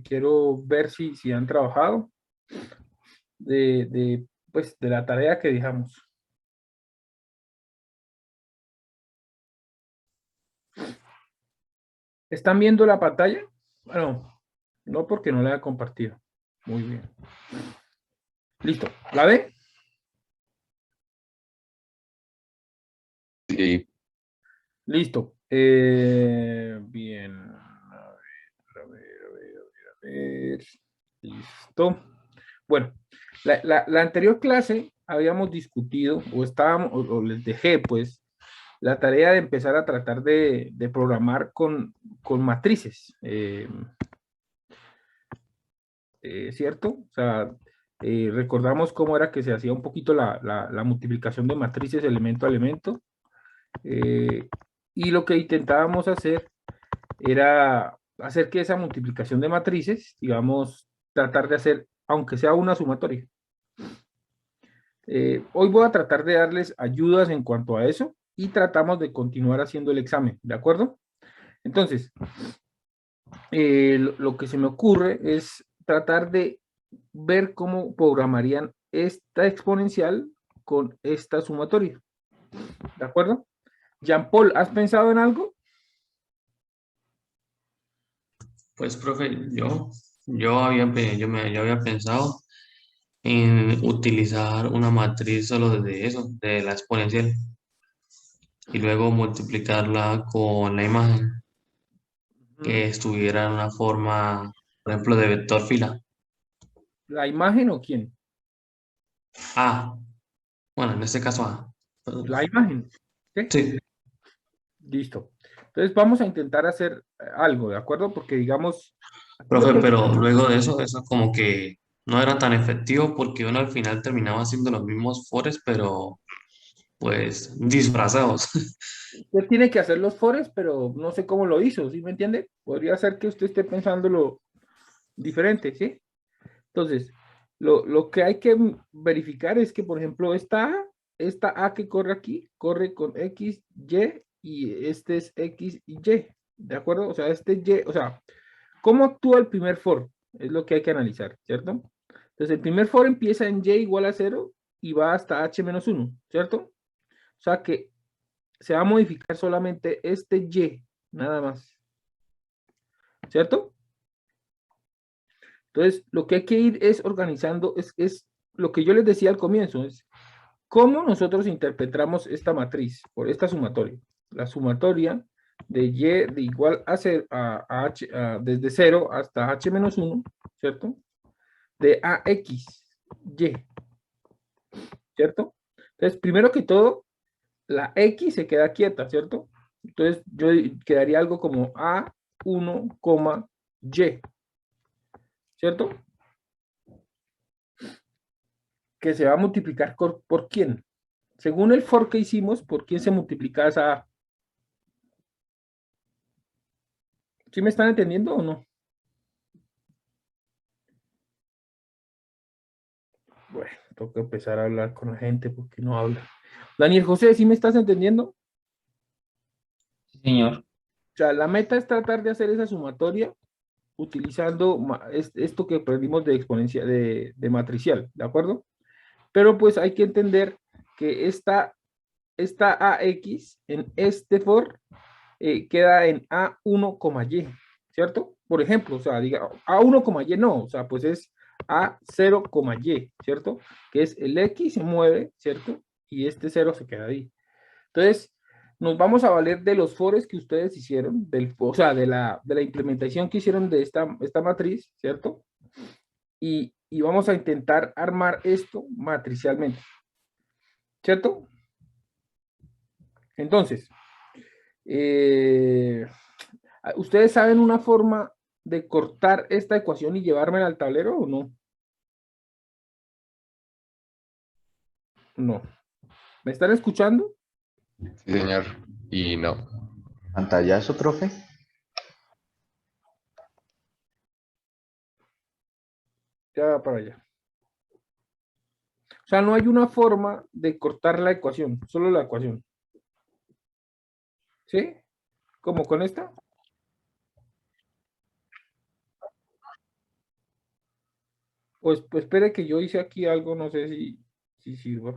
quiero ver si han trabajado pues, de la tarea que dejamos. ¿Están viendo la pantalla? Bueno, no, porque no la he compartido. Muy bien. Listo. ¿La ve? Sí. Listo. Bien. A ver. Listo. Bueno, la anterior clase habíamos discutido, o les dejé, pues, la tarea de empezar a tratar de programar con matrices. ¿Cierto? O sea, recordamos cómo era que se hacía un poquito la multiplicación de matrices elemento a elemento. Y lo que intentábamos hacer era hacer que esa multiplicación de matrices, digamos, tratar de hacer, aunque sea una sumatoria. Hoy voy a tratar de darles ayudas en cuanto a eso y tratamos de continuar haciendo el examen, ¿de acuerdo? Entonces, lo que se me ocurre es tratar de ver cómo programarían esta exponencial con esta sumatoria. ¿De acuerdo? Jean-Paul, ¿has pensado en algo? Pues, profe, yo había pensado en utilizar una matriz solo de eso, de la exponencial, y luego multiplicarla con la imagen que estuviera en una forma, por ejemplo, de vector fila. ¿La imagen o quién? A, bueno, en este caso A. La imagen. ¿Sí? Sí, Listo. Entonces vamos a intentar hacer algo, ¿de acuerdo? Porque digamos, aquí lo profe, que... pero luego de eso como que no era tan efectivo porque uno al final terminaba haciendo los mismos fores, pero pues disfrazados. Usted tiene que hacer los fores, pero no sé cómo lo hizo, ¿sí me entiende? Podría ser que usted esté pensándolo diferente, ¿sí? Entonces, lo que hay que verificar es que, por ejemplo, esta A que corre aquí, corre con X, Y este es X y Y, ¿de acuerdo? O sea, este Y, o sea, ¿cómo actúa el primer for? Es lo que hay que analizar, ¿cierto? Entonces, el primer for empieza en Y igual a 0 y va hasta H menos 1, ¿cierto? O sea que se va a modificar solamente este Y, nada más, ¿cierto? Entonces, lo que hay que ir es organizando, es lo que yo les decía al comienzo, es cómo nosotros interpretamos esta matriz por esta sumatoria. La sumatoria de Y de igual a, H, desde 0 hasta H menos 1, ¿cierto? De AX, Y, ¿cierto? Entonces, primero que todo, la X se queda quieta, ¿cierto? Entonces, yo quedaría algo como A1, Y, ¿cierto? Que se va a multiplicar por quién. Según el for que hicimos, ¿por quién se multiplica esa A? ¿Sí me están entendiendo o no? Bueno, tengo que empezar a hablar con la gente porque no habla. Daniel José, ¿sí me estás entendiendo? Sí, señor. O sea, la meta es tratar de hacer esa sumatoria utilizando esto que aprendimos de exponencia, de matricial, ¿de acuerdo? Pero pues hay que entender que esta AX en este for queda en A1, Y, ¿cierto? Por ejemplo, o sea, diga A1, Y no, o sea, pues es A0, Y, ¿cierto? Que es el X se mueve, ¿cierto? Y este 0 se queda ahí. Entonces, nos vamos a valer de los fores que ustedes hicieron, o sea, de la implementación que hicieron de esta matriz, ¿cierto? Y vamos a intentar armar esto matricialmente, ¿cierto? Entonces, eh, ¿ustedes saben una forma de cortar esta ecuación y llevármela al tablero o no? No. ¿Me están escuchando? Sí, señor. Y no. ¿Pantallazo, profe? Ya va para allá. O sea, no hay una forma de cortar la ecuación, solo la ecuación. ¿Sí? ¿Como con esta? Pues espere que yo hice aquí algo, no sé si sirva.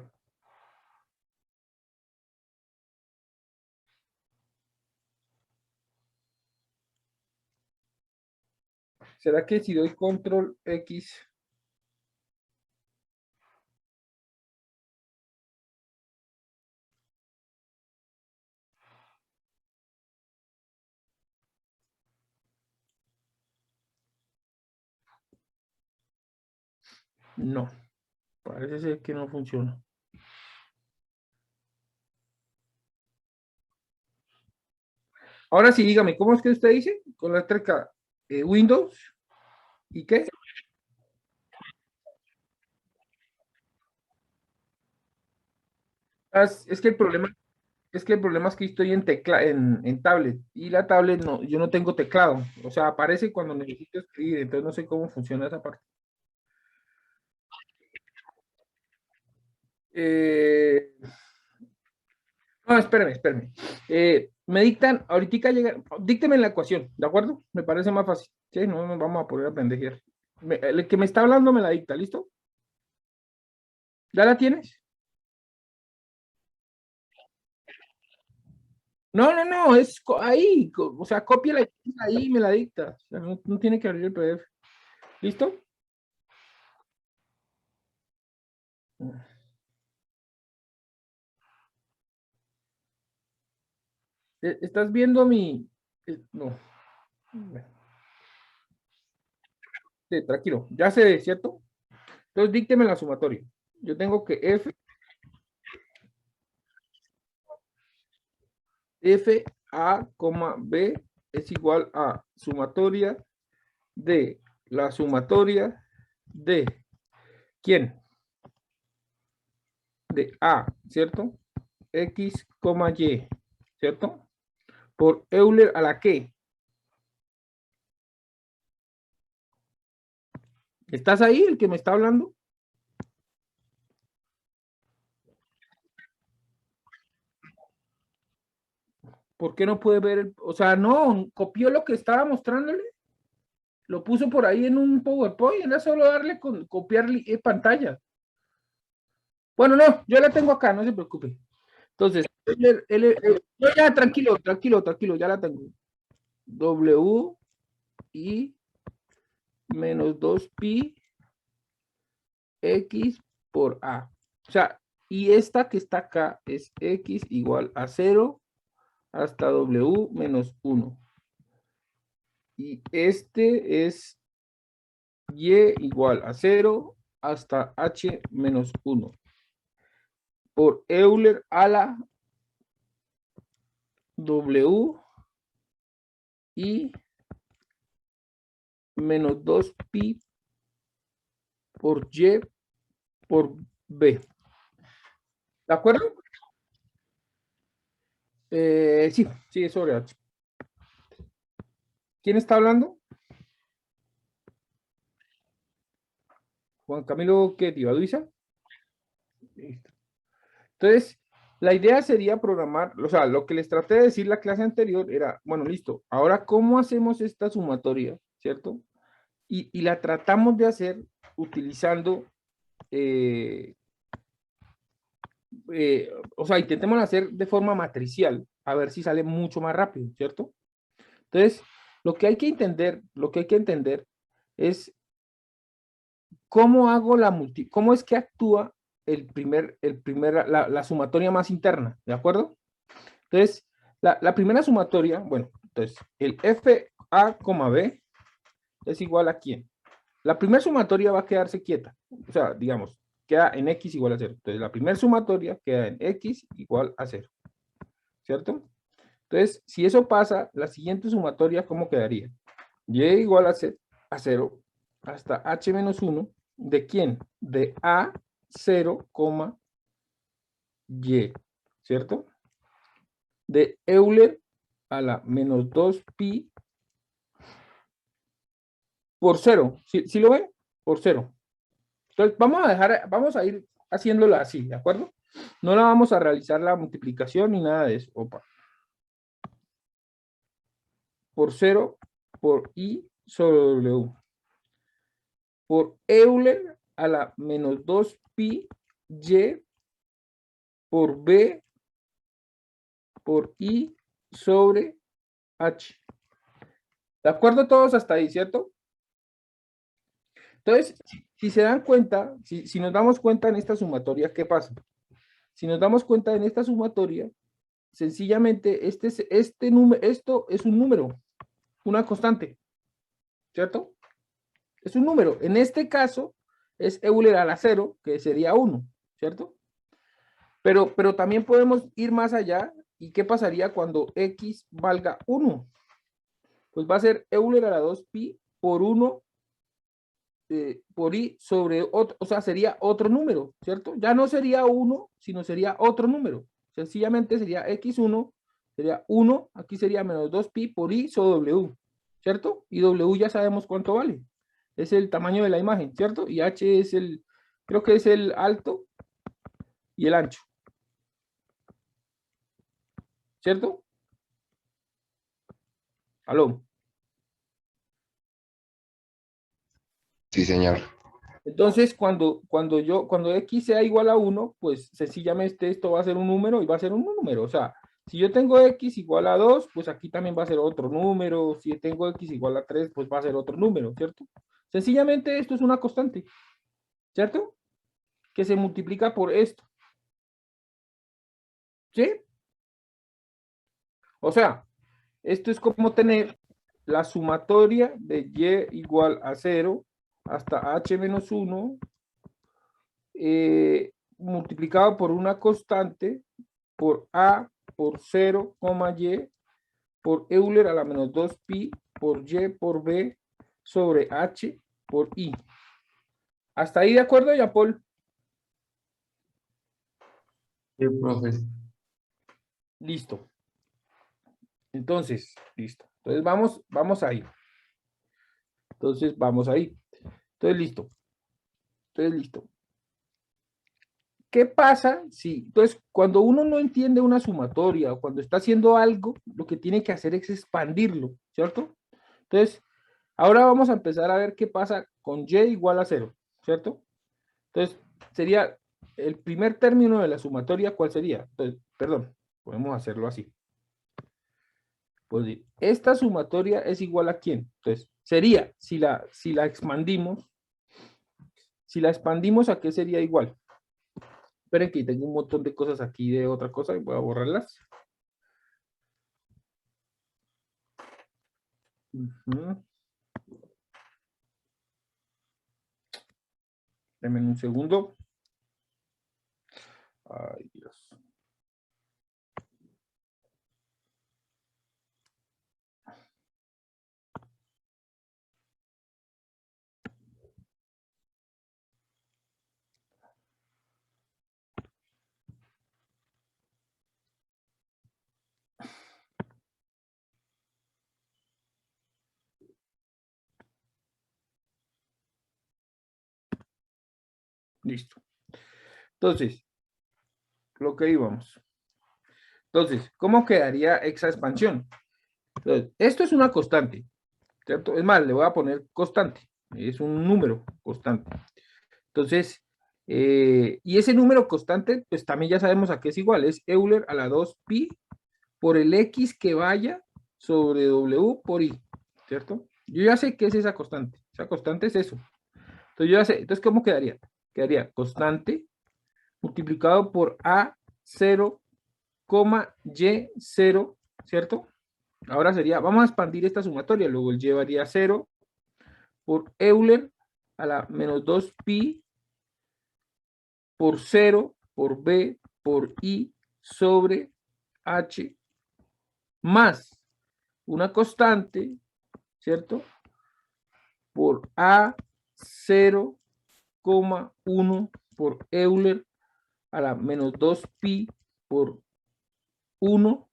¿Será que si doy control X? No, parece ser que no funciona. Ahora sí, dígame, ¿cómo es que usted dice? Con la letra Windows y qué? Es que el problema es que estoy en tablet y la tablet no, yo no tengo teclado, o sea, aparece cuando necesito escribir, entonces no sé cómo funciona esa parte. Eh, no, espéreme. Me dictan, ahorita llega, dícteme la ecuación, ¿de acuerdo? Me parece más fácil. Sí, no nos vamos a poner a pendejear. El que me está hablando me la dicta, ¿listo? ¿Ya la tienes? No, es ahí, o sea, cópiala ahí y me la dicta. O sea, no tiene que abrir el PDF. ¿Listo? ¿Estás viendo mi...? No. Sí, tranquilo, ya sé, ¿cierto? Entonces dícteme la sumatoria. Yo tengo que F A, B es igual a sumatoria de la sumatoria de ¿quién? De A, ¿cierto? X, Y, ¿cierto? Por Euler a la que. ¿Estás ahí, el que me está hablando? ¿Por qué no puede ver o sea, no, copió lo que estaba mostrándole, lo puso por ahí en un PowerPoint, era solo darle con copiar pantalla. Bueno, no, yo la tengo acá, no se preocupe. Entonces, no, ya, tranquilo, ya la tengo. W I menos 2pi X por A. O sea, y esta que está acá es X igual a 0 hasta W menos 1. Y este es Y igual a 0 hasta H menos 1. Por Euler a la W y menos 2pi por Y por B. ¿De acuerdo? Sí, es sobre H. ¿Quién está hablando? Juan Camilo, ¿qué? ¿Tibaduiza? Listo. Entonces, la idea sería programar, o sea, lo que les traté de decir la clase anterior era, bueno, listo, ahora, ¿cómo hacemos esta sumatoria? ¿Cierto? Y la tratamos de hacer utilizando o sea, intentemos hacer de forma matricial, a ver si sale mucho más rápido, ¿cierto? Entonces, lo que hay que entender es cómo hago cómo es que actúa la sumatoria más interna, ¿de acuerdo? Entonces, la primera sumatoria, bueno, entonces, el FA, B es igual a ¿quién? La primera sumatoria va a quedarse quieta, o sea, digamos, queda en X igual a 0. Entonces, la primera sumatoria queda en X igual a 0, ¿cierto? Entonces, si eso pasa, la siguiente sumatoria, ¿cómo quedaría? Y igual a 0 hasta H menos 1, ¿de quién? De A 0, Y, ¿cierto? De Euler a la menos 2pi por 0. ¿Sí lo ven? Por 0. Entonces, vamos a ir haciéndolo así, ¿de acuerdo? No la vamos a realizar la multiplicación ni nada de eso. Opa. Por 0 por I sobre W. por Euler a la menos 2 pi y por b por i sobre h. ¿De acuerdo todos hasta ahí, cierto? Entonces, si se dan cuenta, si nos damos cuenta en esta sumatoria, ¿qué pasa? Si nos damos cuenta en esta sumatoria, sencillamente esto es un número, una constante, ¿cierto? Es un número. En este caso, es Euler a la 0, que sería 1, ¿cierto? Pero también podemos ir más allá. ¿Y qué pasaría cuando x valga 1? Pues va a ser Euler a la 2 pi por 1 por i sobre otro, o sea, sería otro número, ¿cierto? Ya no sería 1, sino sería otro número. Sencillamente sería x1, sería 1, aquí sería menos 2 pi por i sobre w, ¿cierto? Y w ya sabemos cuánto vale. Es el tamaño de la imagen, ¿cierto? Y h es creo que es el alto y el ancho, ¿cierto? ¿Aló? Sí, señor. Entonces, cuando x sea igual a 1, pues sencillamente esto va a ser un número y va a ser un número. O sea, si yo tengo x igual a 2, pues aquí también va a ser otro número. Si tengo x igual a 3, pues va a ser otro número, ¿cierto? Sencillamente esto es una constante, ¿cierto? Que se multiplica por esto. ¿Sí? O sea, esto es como tener la sumatoria de y igual a 0 hasta h menos 1 multiplicado por una constante por a por 0, y por Euler a la menos 2 pi por y por b sobre h por i. ¿Hasta ahí de acuerdo, ya, Paul? Sí, profe. Listo. Entonces, listo. Entonces vamos ahí. Entonces vamos ahí. Entonces, listo. Entonces, listo. ¿Qué pasa si, entonces, cuando uno no entiende una sumatoria o cuando está haciendo algo, lo que tiene que hacer es expandirlo, ¿cierto? Entonces, ahora vamos a empezar a ver qué pasa con y igual a 0, ¿cierto? Entonces, sería el primer término de la sumatoria, ¿cuál sería? Entonces, perdón, podemos hacerlo así. Pues esta sumatoria es igual a ¿quién? Entonces, sería, si la expandimos, ¿a qué sería igual? Esperen que tengo un montón de cosas aquí de otra cosa y voy a borrarlas. Denme un segundo. Ay, Dios. Listo. Entonces, lo que íbamos. Entonces, ¿cómo quedaría esa expansión? Entonces, esto es una constante, ¿cierto? Es más, le voy a poner constante. Es un número constante. Entonces, y ese número constante, pues también ya sabemos a qué es igual. Es Euler a la 2 pi por el x que vaya sobre w por i, ¿cierto? Yo ya sé qué es esa constante. Esa constante es eso. Entonces, yo ya sé. Entonces, ¿cómo quedaría? Quedaría constante multiplicado por A0, Y0, ¿cierto? Ahora sería, vamos a expandir esta sumatoria, luego el llevaría 0 por Euler a la menos 2 pi por 0 por B por I sobre H más una constante, ¿cierto? Por A0,1 por Euler a la menos 2 pi por 1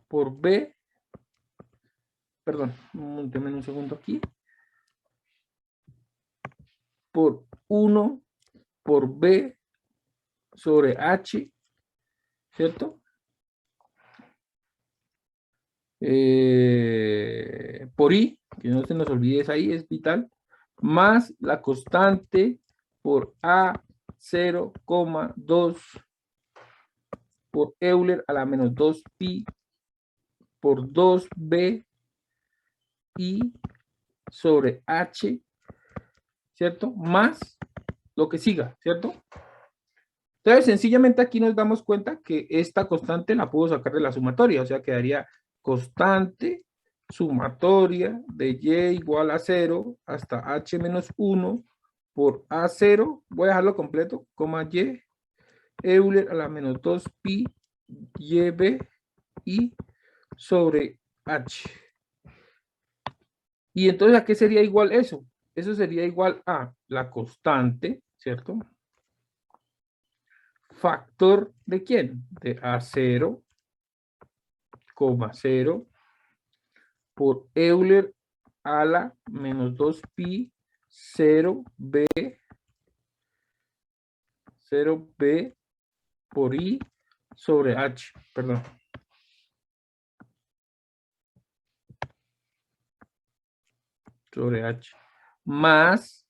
por B, perdón, denme un segundo aquí, por 1 por B sobre H, ¿cierto? Por I, que no se nos olvide, es ahí, es vital, más la constante por A 0,2 por Euler a la menos 2 pi por 2b i sobre h, ¿cierto? Más lo que siga, ¿cierto? Entonces, sencillamente aquí nos damos cuenta que esta constante la puedo sacar de la sumatoria, o sea, quedaría constante sumatoria de y igual a 0 hasta h menos 1 por a0, voy a dejarlo completo, coma y, Euler a la menos 2 pi yb i sobre h. Y entonces, ¿a qué sería igual eso? Eso sería igual a la constante, ¿cierto? Factor ¿de quién? De A0, 0, por Euler a la menos 2 pi 0b por i sobre h, perdón. Sobre h. Más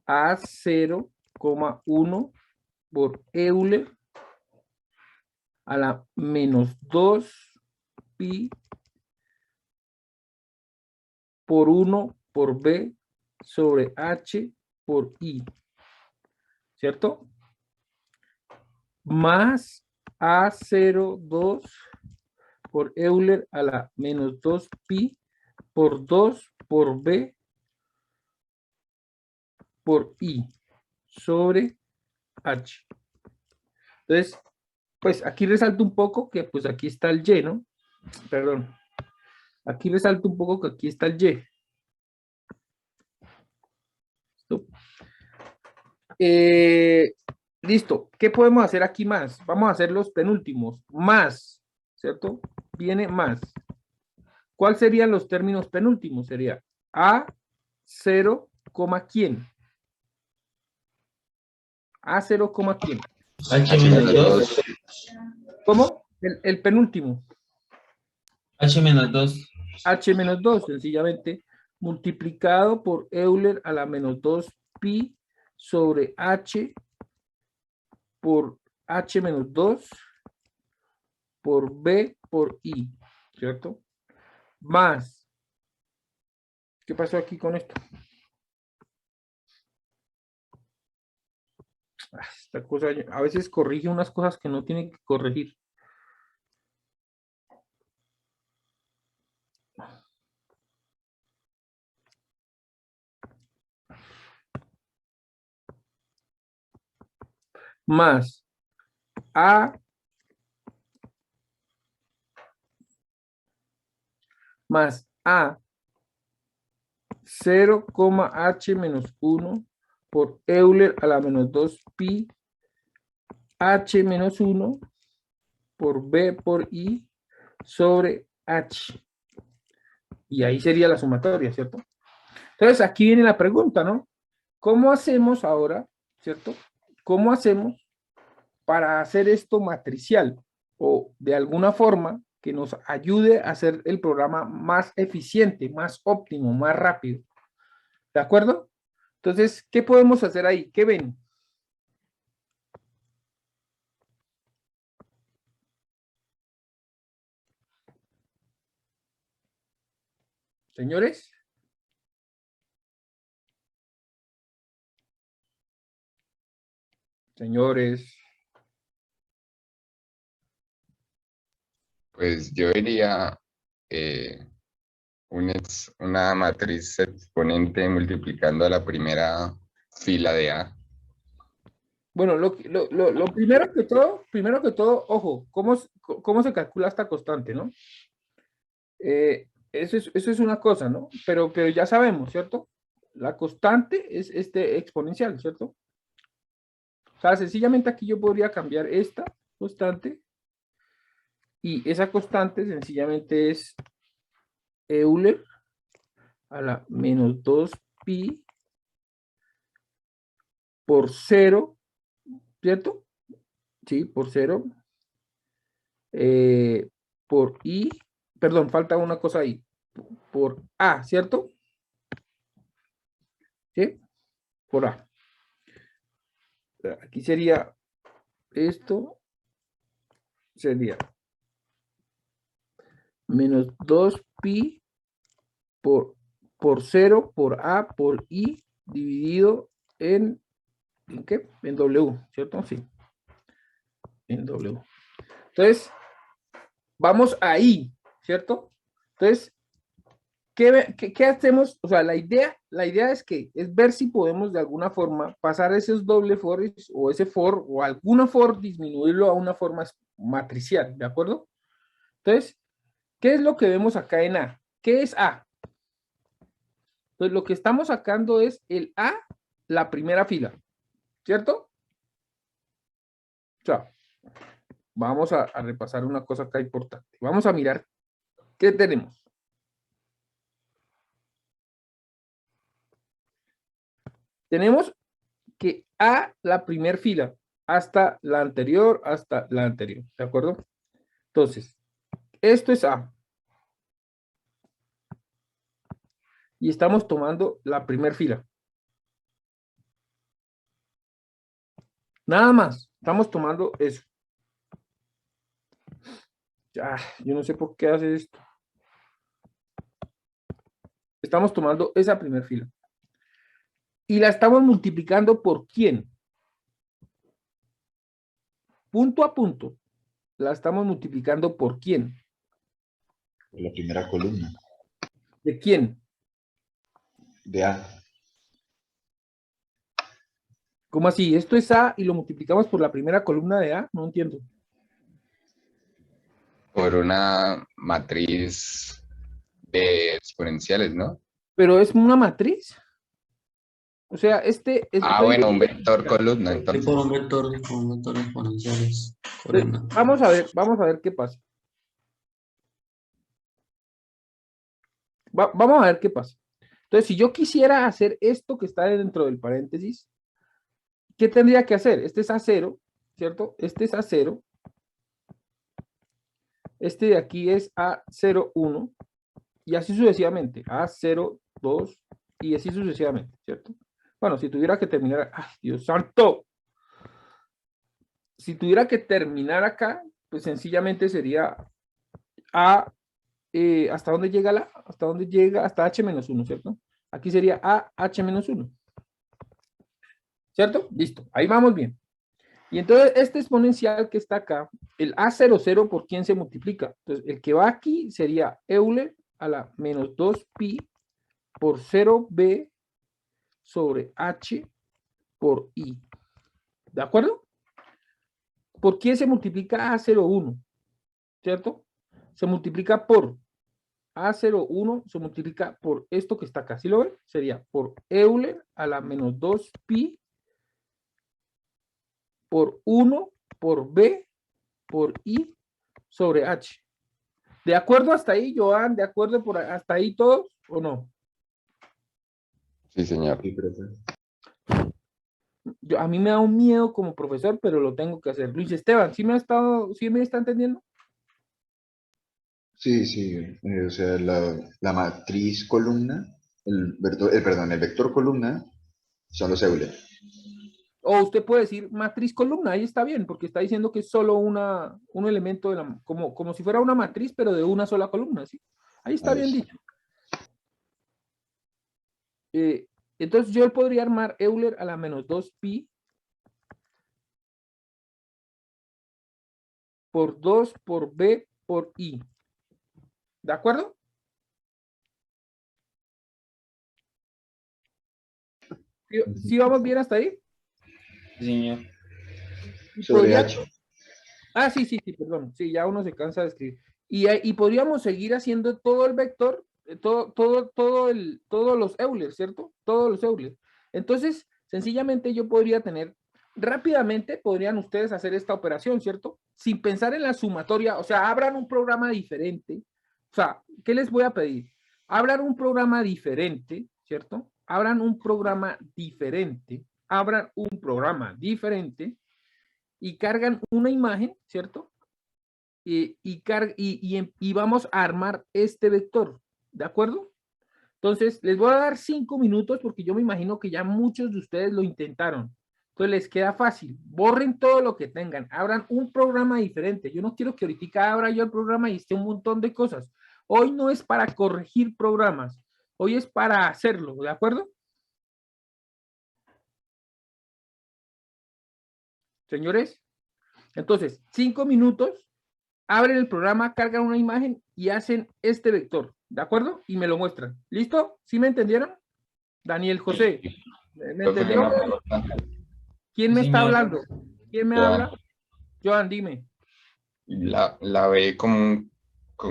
a 0,1 por Euler a la menos 2 pi por 1 por b sobre h por i, ¿cierto? Más a02 por Euler a la menos 2 pi por 2 por b por i sobre h. Entonces, pues aquí resalto un poco que pues aquí está el y, ¿no? Perdón. Aquí resalto un poco que aquí está el y. Listo. ¿Qué podemos hacer aquí más? Vamos a hacer los penúltimos. Más, ¿cierto? Viene más. ¿Cuáles serían los términos penúltimos? Sería A0, ¿quién? A0, ¿quién? H menos 2. ¿Cómo? El penúltimo. H menos 2. H menos 2, sencillamente, multiplicado por Euler a la menos 2 pi sobre H por H menos 2 por B por I, ¿cierto? Más. ¿Qué pasó aquí con esto? Esta cosa a veces corrige unas cosas que no tiene que corregir. Más A más A 0, H menos 1 por Euler a la menos 2 pi H menos 1 por B por I sobre H. Y ahí sería la sumatoria, ¿cierto? Entonces aquí viene la pregunta, ¿no? ¿Cómo hacemos ahora, ¿cierto? ¿Cómo hacemos para hacer esto matricial? O de alguna forma que nos ayude a hacer el programa más eficiente, más óptimo, más rápido. ¿De acuerdo? Entonces, ¿qué podemos hacer ahí? ¿Qué ven? Señores. Señores. Pues yo diría una matriz exponente multiplicando a la primera fila de A. Bueno, lo primero que todo, ojo, ¿cómo se calcula esta constante, no? Eso es una cosa, ¿no? Pero ya sabemos, ¿cierto? La constante es este exponencial, ¿cierto? O sea, sencillamente aquí yo podría cambiar esta constante y esa constante sencillamente es Euler a la menos 2 pi por 0, ¿cierto? Sí, por 0. Por I, perdón, falta una cosa ahí. Por A, ¿cierto? ¿sí? Por A. Aquí sería esto, sería menos 2pi por 0 por A por I dividido ¿en qué? En W, ¿cierto? Sí, en W. Entonces, vamos ahí, ¿cierto? Entonces, ¿qué hacemos? O sea, la idea es ver si podemos de alguna forma pasar esos doble fors o ese for o alguna for, disminuirlo a una forma matricial, ¿de acuerdo? Entonces, ¿qué es lo que vemos acá en A? ¿Qué es A? Entonces, lo que estamos sacando es el A, la primera fila, ¿cierto? O sea, vamos a repasar una cosa acá importante. Vamos a mirar qué tenemos. Tenemos que A, la primera fila, hasta la anterior, ¿de acuerdo? Entonces, esto es A. Y estamos tomando la primera fila. Nada más, estamos tomando eso. Yo no sé por qué hace esto. Estamos tomando esa primera fila. Y la estamos multiplicando por ¿quién? Punto a punto. La estamos multiplicando por ¿quién? La primera columna ¿De quién? de A. ¿Cómo así? Esto es A y lo multiplicamos por la primera columna de A. No entiendo. Por una matriz de exponenciales, ¿no? Pero es una matriz. O sea, Bueno, un vector columna, Sí, entonces. por un vector exponenciales. Columna. Vamos a ver qué pasa. Vamos a ver qué pasa. Entonces, si yo quisiera hacer esto que está dentro del paréntesis, ¿qué tendría que hacer? Este es A0, ¿cierto? Este es A0. Este de aquí es A01. Y así sucesivamente. A0, 2 y así sucesivamente, ¿cierto? Bueno, si tuviera que terminar... ¡Ay, Dios santo! Si tuviera que terminar acá, pues sencillamente sería A... ¿hasta dónde llega la? ¿Hasta dónde llega? Hasta H-1, ¿cierto? Aquí sería AH-1. ¿Cierto? Listo. Ahí vamos bien. Y entonces este exponencial que está acá, el A00, ¿por quién se multiplica? Entonces el que va aquí sería Euler a la menos 2pi por 0b sobre h por i. ¿De acuerdo? ¿Por quién se multiplica A01? ¿Cierto? Se multiplica por A01, se multiplica por esto que está acá. ¿Sí lo ven? Sería por Euler a la menos 2pi por 1 por b por i sobre h. ¿De acuerdo hasta ahí, Joan? ¿De acuerdo hasta ahí todos o no? Sí, señor. Sí, profe. A mí me da un miedo como profesor, pero lo tengo que hacer. Luis Esteban, ¿sí me está entendiendo? Sí, sí. O sea, la matriz columna, perdón, el vector columna son los Euler. O usted puede decir matriz columna, ahí está bien, porque está diciendo que es solo un elemento, como si fuera una matriz, pero de una sola columna, ¿sí? Ahí está bien dicho. Entonces yo podría armar Euler a la menos 2pi por 2 por b por i. ¿De acuerdo? ¿Sí vamos bien hasta ahí? Sí, señor. Sobre H. Sí, perdón. Sí, ya uno se cansa de escribir. Y podríamos seguir haciendo todo el vector, todos los Euler, ¿cierto? Todos los Euler. Entonces, sencillamente yo podría tener, rápidamente podrían ustedes hacer esta operación, ¿cierto? Sin pensar en la sumatoria, o sea, abran un programa diferente. O sea, ¿qué les voy a pedir? Abran un programa diferente, ¿cierto? Abran un programa diferente y cargan una imagen, ¿cierto? Y vamos a armar este vector, ¿de acuerdo? Entonces, les voy a dar 5 minutos porque yo me imagino que ya muchos de ustedes lo intentaron. Entonces, les queda fácil. Borren todo lo que tengan. Abran un programa diferente. Yo no quiero que ahorita abra yo el programa y esté un montón de cosas. Hoy no es para corregir programas. Hoy es para hacerlo, ¿de acuerdo? Señores, entonces, 5 minutos, abren el programa, cargan una imagen y hacen este vector, ¿de acuerdo? Y me lo muestran. ¿Listo? ¿Sí me entendieron? Daniel José, ¿me Profe, entendió? una pregunta. ¿Quién me está Señor. hablando? ¿Quién me Joan, habla? Joan, dime. la B, ¿con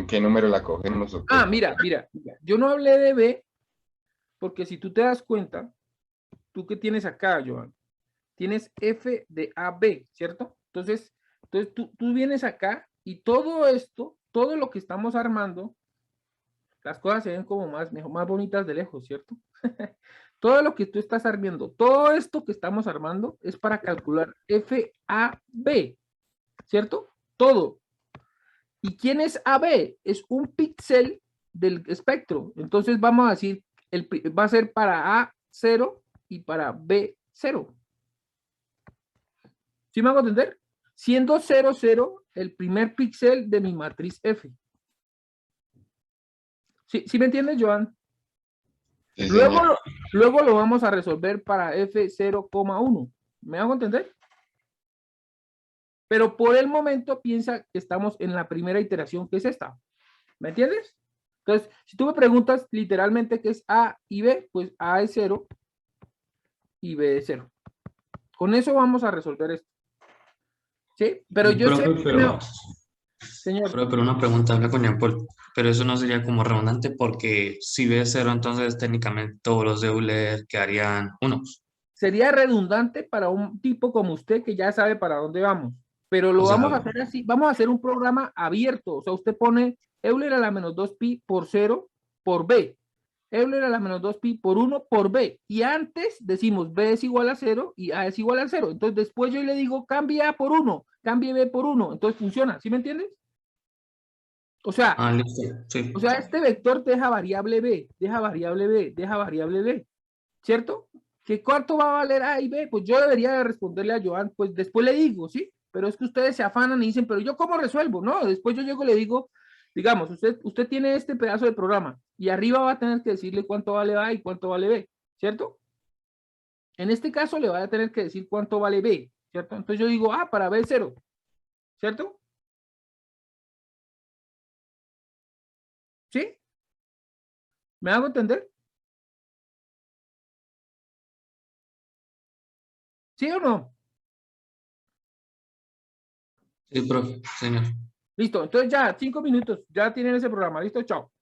qué número la cogemos o Ah, qué? mira. Yo no hablé de B porque si tú te das cuenta, ¿tú qué tienes acá, Joan? Tienes F de AB, ¿cierto? Entonces tú vienes acá y todo esto, todo lo que estamos armando, las cosas se ven como más bonitas de lejos, ¿cierto? Todo lo que tú estás armando, todo esto que estamos armando es para calcular FAB, ¿cierto? Todo. ¿Y quién es AB? Es un píxel del espectro. Entonces vamos a decir, va a ser para A0 y para B0. ¿Sí me hago entender? Siendo 0, 0 el primer píxel de mi matriz F. ¿Sí me entiendes, Joan? Sí, Luego, señor. luego lo vamos a resolver para F0,1. ¿Me hago entender? Pero por el momento piensa que estamos en la primera iteración, que es esta. ¿Me entiendes? Entonces, si tú me preguntas literalmente qué es A y B, pues A es 0 y B es 0. Con eso vamos a resolver esto. ¿Sí? Pero yo sé Profe, que no. Señor, pero una pregunta, habla con Jean Paul, pero eso no sería como redundante porque si B es cero, entonces técnicamente todos los de Euler quedarían unos. sería redundante para un tipo como usted que ya sabe para dónde vamos, pero lo O sea, vamos a hacer así, vamos a hacer un programa abierto, o sea, usted pone Euler a la menos 2pi por 0 por B, Euler a la menos 2pi por 1 por B, y antes decimos B es igual a 0 y A es igual a 0, entonces después yo le digo cambie A por 1, cambie B por 1, entonces funciona, ¿sí me entiendes? O sea, listo, sí. este vector deja variable B, deja variable B, deja variable B, ¿cierto? ¿Qué cuánto va a valer A y B? Pues yo debería de responderle a Joan, pues después le digo, ¿sí? Pero es que ustedes se afanan y dicen, pero yo cómo resuelvo, ¿no? Después yo llego y le digo, digamos, usted tiene este pedazo de programa y arriba va a tener que decirle cuánto vale A y cuánto vale B, ¿cierto? En este caso le va a tener que decir cuánto vale B, ¿cierto? Entonces yo digo, para B 0, ¿cierto? ¿Sí? ¿Me hago entender? ¿Sí o no? Sí, profe, señor. Listo, entonces ya, 5 minutos, ya tienen ese programa, listo, chao.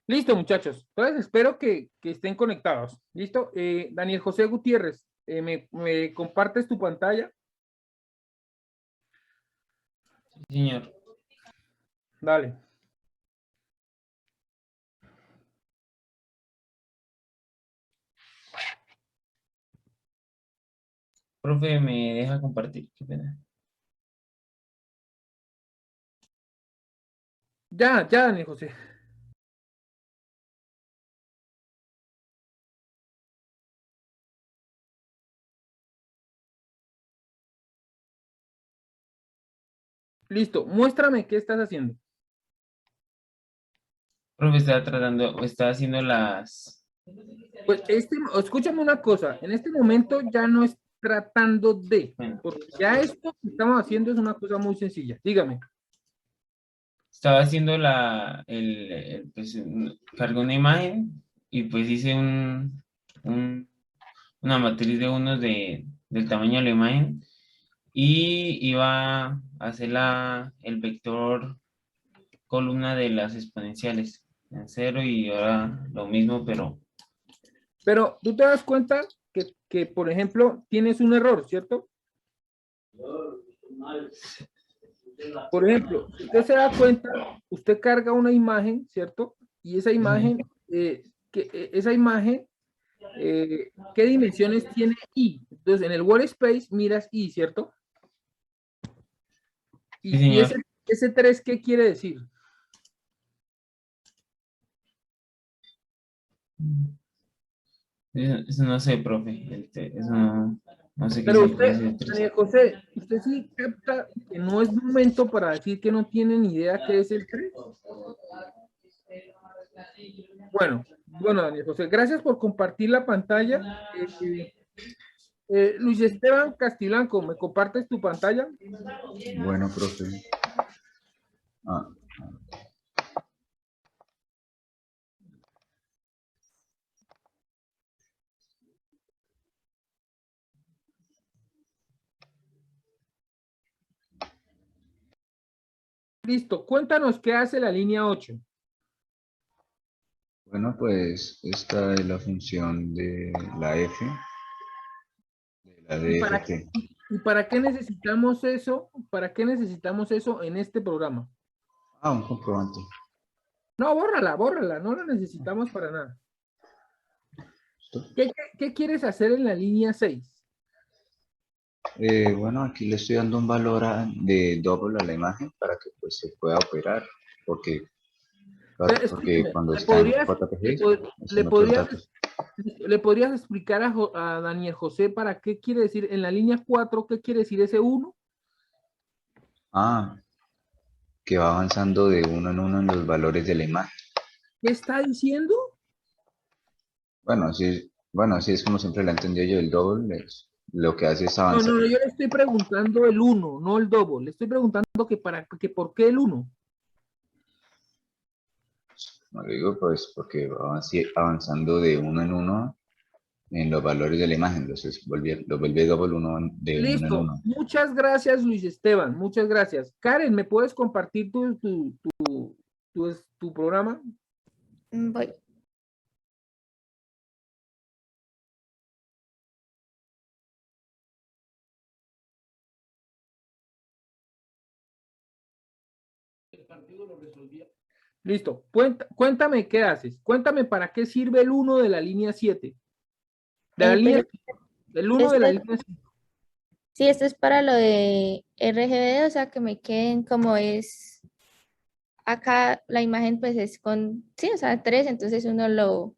Listo, muchachos. Entonces espero que estén conectados. ¿Listo? Daniel José Gutiérrez, ¿me compartes tu pantalla? Sí, señor. Dale. Profe, me deja compartir. Qué pena. Ya, Daniel José. Listo. Muéstrame qué estás haciendo. Profe, está haciendo las... Pues escúchame una cosa. En este momento ya no es tratando de, Bueno, porque ya esto que estamos haciendo es una cosa muy sencilla. Dígame. estaba haciendo pues, cargué una imagen y pues hice una matriz de unos del tamaño de la imagen y iba a hacer el vector columna de las exponenciales en cero y ahora lo mismo, pero Pero tú te das cuenta que, por ejemplo, tienes un error, ¿cierto? Por ejemplo, si usted se da cuenta, usted carga una imagen, ¿cierto? Y esa imagen, ¿qué dimensiones tiene I? Entonces, en el workspace miras I, ¿cierto? sí, Y señor. ese 3, ¿qué quiere decir? Eso no sé, profe. Eso no sé qué Pero significa usted, ese 3. Daniel José, usted sí capta que no es momento para decir que no tiene ni idea qué es el 3. Bueno, Daniel José, gracias por compartir la pantalla. Luis Esteban Castiblanco, ¿me compartes tu pantalla? Bueno, profe. Ah, Listo, cuéntanos qué hace la línea 8. bueno, pues esta es la función de la f, de la ¿Y para, dft. y para qué necesitamos eso? ¿Para qué necesitamos eso en este programa? Ah, un comprobante. No, bórrala, no la necesitamos para nada. ¿Listo? ¿Qué quieres hacer en la línea 6? Bueno, aquí le estoy dando un valor de doble a la imagen para que pues se pueda operar, porque, porque Escúchame, cuando ¿le está en podrías, le, JPG, pod- se le meten los podrías, datos. le podrías explicar a Daniel José para qué quiere decir en la línea 4, qué quiere decir ese 1? Ah, que va avanzando de uno en los valores de la imagen. ¿Qué está diciendo? Bueno, así es como siempre la he entendido yo, el double lo que hace es No, avanzar. yo le estoy preguntando el 1, no el double. Le estoy preguntando que por qué el 1. No le digo pues porque va avanzando de uno en los valores de la imagen, entonces lo vuelve double de uno en Listo. uno. Muchas gracias, Luis Esteban. Muchas gracias. Karen, ¿me puedes compartir tu programa? Voy. Listo. Cuéntame qué haces. Cuéntame para qué sirve el 1 de la línea 7. De la Pues línea, el 1 de la este, línea 7. sí, esto es para lo de RGB, o sea, que me queden como es acá la imagen, pues es con, sí, o sea, 3, entonces uno lo,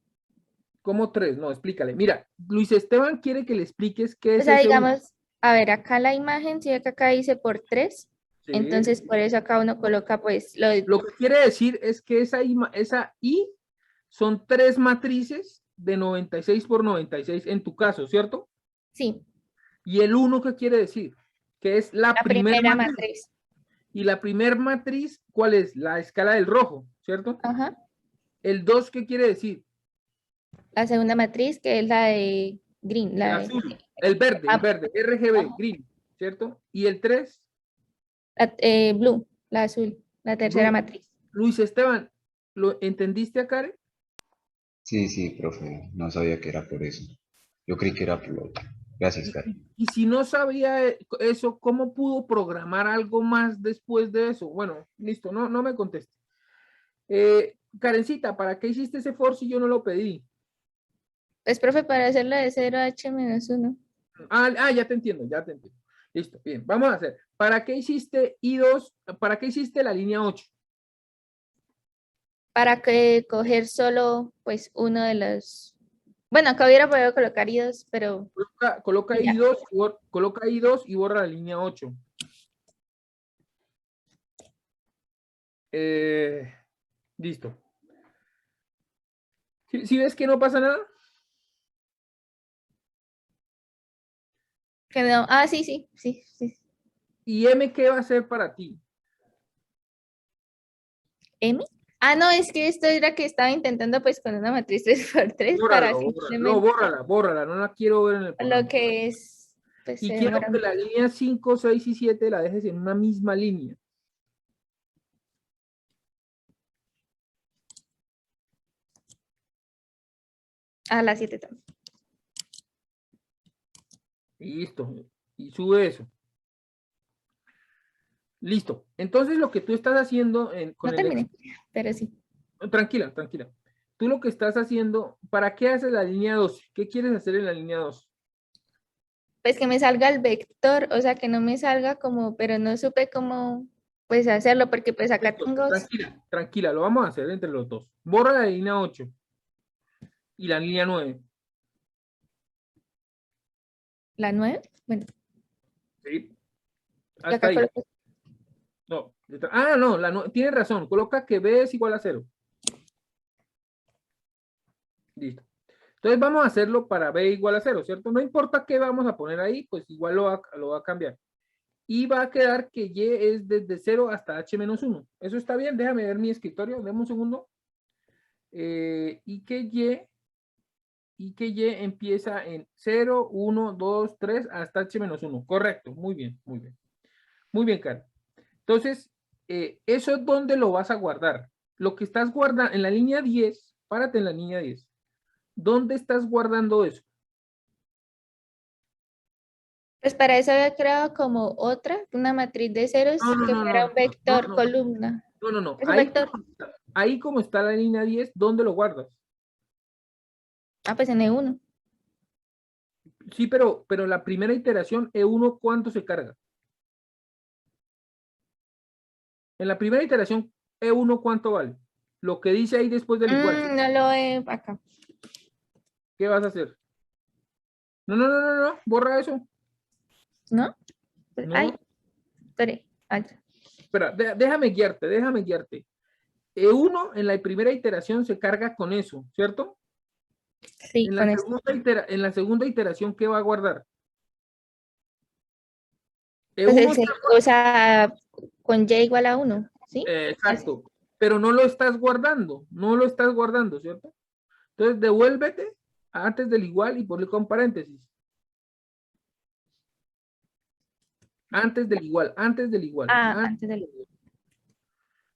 ¿Cómo 3? No, explícale. Mira, Luis Esteban quiere que le expliques qué o es sea, ese 1. digamos, a ver, acá la imagen, sí, acá dice por 3, Sí. entonces por eso acá uno coloca pues Lo que quiere decir es que esa I son 3 matrices de 96 por 96 en tu caso, ¿cierto? sí, Y el 1, ¿qué quiere decir? Que es la la primera primera matriz. matriz. Y la primera matriz, ¿cuál es? La escala del rojo, ¿cierto? Ajá. El 2, ¿qué quiere decir? La segunda matriz, que es la de green, El la de, azul, el ah, verde, RGB, ajá, green, ¿cierto? Y el 3, blue, la azul, la tercera blue. matriz. Luis Esteban, ¿Lo entendiste a Karen? Sí, sí, profe, no sabía que era por eso. Yo creí que era por lo otro. Gracias, Karen. Y si no sabía eso, ¿cómo pudo programar algo más después de eso? Bueno, listo, no me conteste. Karencita, ¿para qué hiciste ese for si yo no lo pedí? Pues, profe, para hacerlo de 0 a h-1. Ya te entiendo, ya te entiendo. Listo, bien, vamos a hacer. ¿Para qué hiciste I2? ¿Para qué hiciste la línea 8? Para que coger solo, pues, uno de los... Bueno, acá hubiera podido colocar I2, pero Coloca Ya. I2, coloca I2 y borra la línea 8. Listo. ¿Sí ves que no pasa nada? que no... Ah, sí. ¿Y M qué va a hacer para ti? ¿M? Ah, no, es que esto era que estaba intentando, pues, con una matriz 3x3 para Bórrala, simplemente bórrala, no la quiero ver en el programa. lo que es, pues, Y se quiero demora que la línea 5, 6 y 7 la dejes en una misma línea. a las 7 también. Y listo. Y sube eso. Listo. Entonces lo que tú estás haciendo con No el terminé, pero sí. Tranquila. Tú lo que estás haciendo, ¿para qué haces la línea 2? ¿Qué quieres hacer en la línea 2? Pues que me salga el vector, o sea, que no me salga como, pero no supe cómo, pues, hacerlo, porque pues acá Listo, tengo tranquila, lo vamos a hacer entre los dos. Borra la línea 8 y la línea 9. la 9. Bueno, Sí. y Hasta acá ahí. coloco No. No, tienes razón. Coloca que B es igual a 0. Listo. Entonces vamos a hacerlo para B igual a 0, ¿cierto? No importa qué vamos a poner ahí, pues igual lo va a cambiar. Y va a quedar que Y es desde 0 hasta H-1. ¿Eso está bien? Déjame ver mi escritorio. Deme un segundo. Y que Y empieza en 0, 1, 2, 3 hasta H-1. Correcto. Muy bien. Muy bien, Karen. Entonces, ¿eso es donde lo vas a guardar? Lo que estás guardando en la línea 10, párate en la línea 10. ¿Dónde estás guardando eso? Pues para eso había creado como una matriz de ceros que fuera un vector columna. No. Es un vector. Ahí como está la línea 10, ¿dónde lo guardas? Ah, pues en E1. Sí, pero la primera iteración, E1, ¿cuánto se carga? En la primera iteración, E1, ¿cuánto vale? Lo que dice ahí después del igual. No lo he acá. ¿Qué vas a hacer? No, borra eso. ¿No? No. Ay, espere. Espera, déjame guiarte. E1 en la primera iteración se carga con eso, ¿cierto? Sí, En con la esto. en la segunda iteración, ¿qué va a guardar? Pues E1 o sea, con Y igual a 1, ¿sí? exacto, pero no lo estás guardando, ¿cierto? Entonces devuélvete antes del igual y ponle con paréntesis. Antes del igual. Antes del igual.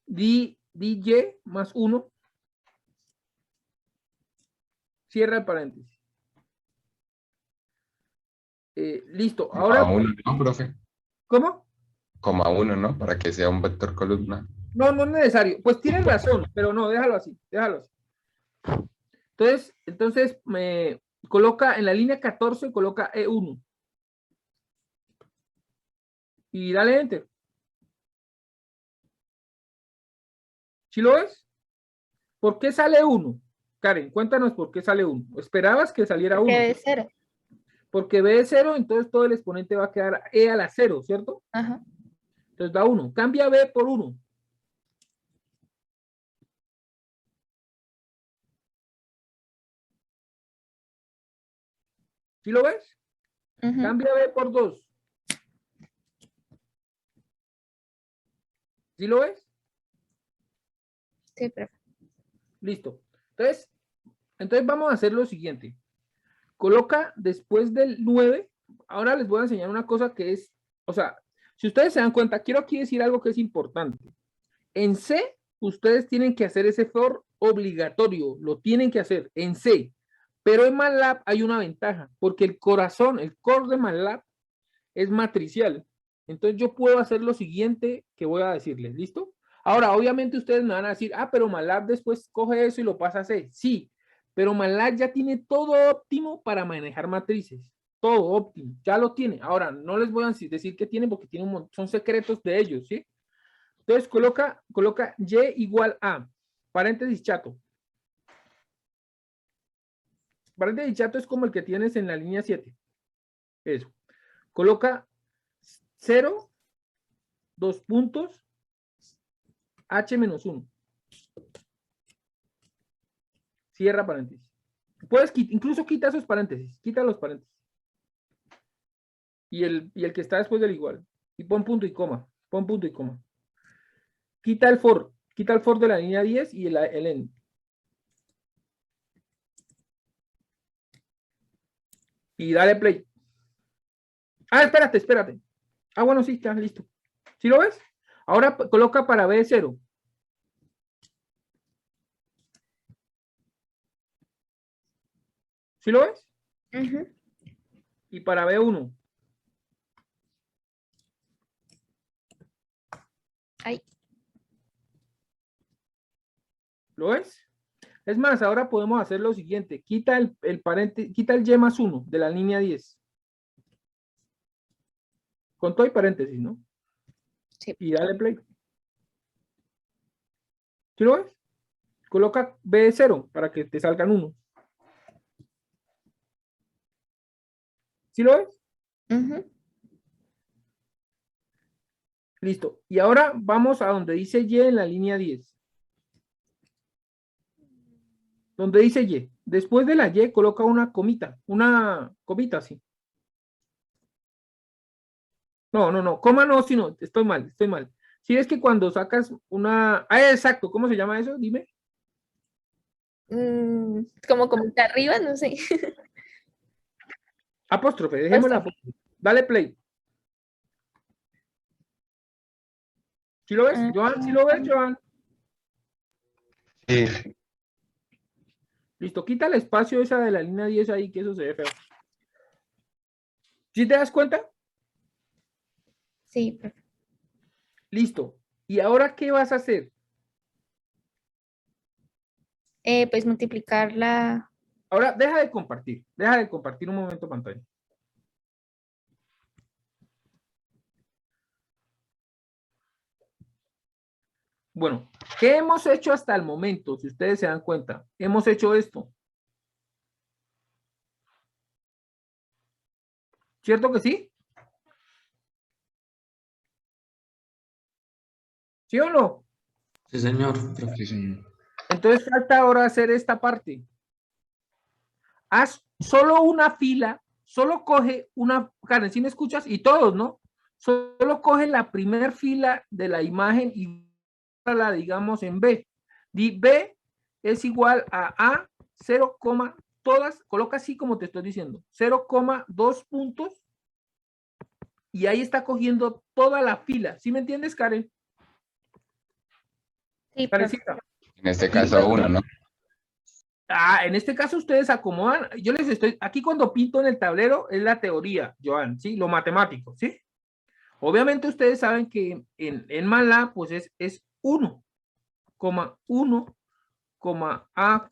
Di Y más 1. Cierra el paréntesis. Listo. Ahora. Coma 1, ¿no, profe? ¿Cómo? Coma 1, ¿no? Para que sea un vector columna. No es necesario. Pues tienes razón, pero no, déjalo así. Entonces me coloca en la línea 14, coloca E1. Y dale enter. ¿Sí lo ves? ¿Por qué sale 1? Karen, cuéntanos por qué sale 1. ¿Esperabas que saliera 1? Porque es 0. Porque B es 0, entonces todo el exponente va a quedar E a la 0, ¿cierto? Ajá. Entonces da 1. Cambia B por 1. ¿Sí lo ves? Cambia B por 2. ¿Sí lo ves? Sí, profe. Listo. Entonces vamos a hacer lo siguiente. Coloca después del 9. Ahora les voy a enseñar una cosa que es, o sea, si ustedes se dan cuenta, quiero aquí decir algo que es importante. En C ustedes tienen que hacer ese for obligatorio, lo tienen que hacer en C. Pero en MATLAB hay una ventaja, porque el corazón, el core de MATLAB es matricial. Entonces yo puedo hacer lo siguiente que voy a decirles, ¿listo? Ahora, obviamente ustedes me van a decir, pero MATLAB después coge eso y lo pasa a C. Sí, pero MATLAB ya tiene todo óptimo para manejar matrices. Todo óptimo, ya lo tiene. Ahora, no les voy a decir que tiene porque tiene son secretos de ellos, ¿sí? Entonces coloca Y igual a, paréntesis chato. Paréntesis chato es como el que tienes en la línea 7. Eso. Coloca 0, 2 puntos, H menos 1. Cierra paréntesis. Puedes incluso quita esos paréntesis. Quita los paréntesis. Y el que está después del igual. Y pon punto y coma. Pon punto y coma. Quita el for. Quita el for de la línea 10 y el end. Y dale play. Espérate. Bueno, sí, está listo. ¿Sí lo ves? Ahora coloca para B0. ¿Sí lo ves? Y para B1. Ahí. ¿Lo ves? Es más, ahora podemos hacer lo siguiente. Quita el Y más 1 de la línea 10. Con todo y paréntesis, ¿no? Sí. Y dale play. ¿Sí lo ves? Coloca B0 para que te salgan 1. ¿Sí lo ves? Listo. Y ahora vamos a donde dice Y en la línea 10. Donde dice Y. Después de la Y coloca una comita. Una comita, sí. No. Coma no, sino estoy mal. Si es que cuando sacas una... exacto. ¿Cómo se llama eso? Dime. Como comita arriba, no sé. Apóstrofe. Dejémosla apóstrofe. Dale play. ¿Sí lo ves, Joan? ¿Sí lo ves, Joan? Sí. Listo, quita el espacio esa de la línea 10 ahí, que eso se ve feo. ¿Sí te das cuenta? Sí, profe. Listo. ¿Y ahora qué vas a hacer? Pues multiplicarla. Ahora deja de compartir un momento pantalla. Bueno, ¿qué hemos hecho hasta el momento? Si ustedes se dan cuenta, hemos hecho esto. ¿Cierto que sí? ¿Sí o no? Sí, señor. Sí, señor. Entonces falta ahora hacer esta parte. Haz solo una fila, solo coge una, Karen, ¿sí me escuchas? Y todos, ¿no? Solo coge la primera fila de la imagen y la digamos en B. B es igual a 0, todas, coloca así como te estoy diciendo, 0,2 puntos y ahí está cogiendo toda la fila. ¿Sí me entiendes, Karen? Sí, profe. Karencita. En este caso 1, ¿no? En este caso ustedes acomodan, yo les estoy, aquí cuando pinto en el tablero es la teoría, Joan, ¿sí? Lo matemático, ¿sí? Obviamente ustedes saben que en MATLAB pues es 1, A,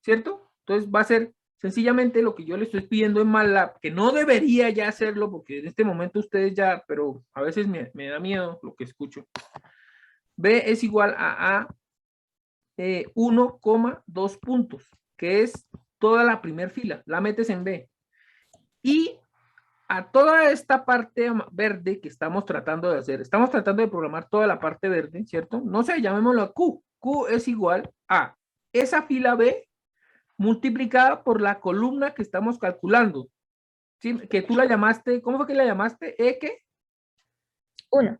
¿cierto? Entonces va a ser sencillamente lo que yo le estoy pidiendo en MATLAB, que no debería ya hacerlo porque en este momento ustedes ya, pero a veces me da miedo lo que escucho. B es igual a 1,2 puntos, que es toda la primera fila, la metes en B. Y a toda esta parte verde que estamos tratando de hacer, estamos tratando de programar toda la parte verde, ¿cierto? No sé, llamémoslo a Q. Q es igual a esa fila B multiplicada por la columna que estamos calculando. ¿Sí? Que tú la llamaste, ¿cómo fue que la llamaste? ¿qué? 1.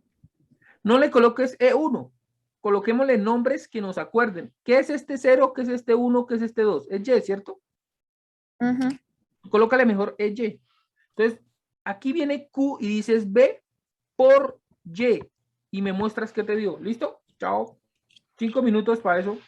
No le coloques E1. Coloquémosle nombres que nos acuerden. ¿Qué es este 0? ¿Qué es este 1? ¿Qué es este 2? Es Y, ¿cierto? Colócale mejor Y. Entonces, aquí viene Q y dices B por Y. Y me muestras qué te dio. ¿Listo? Chao. 5 minutos para eso.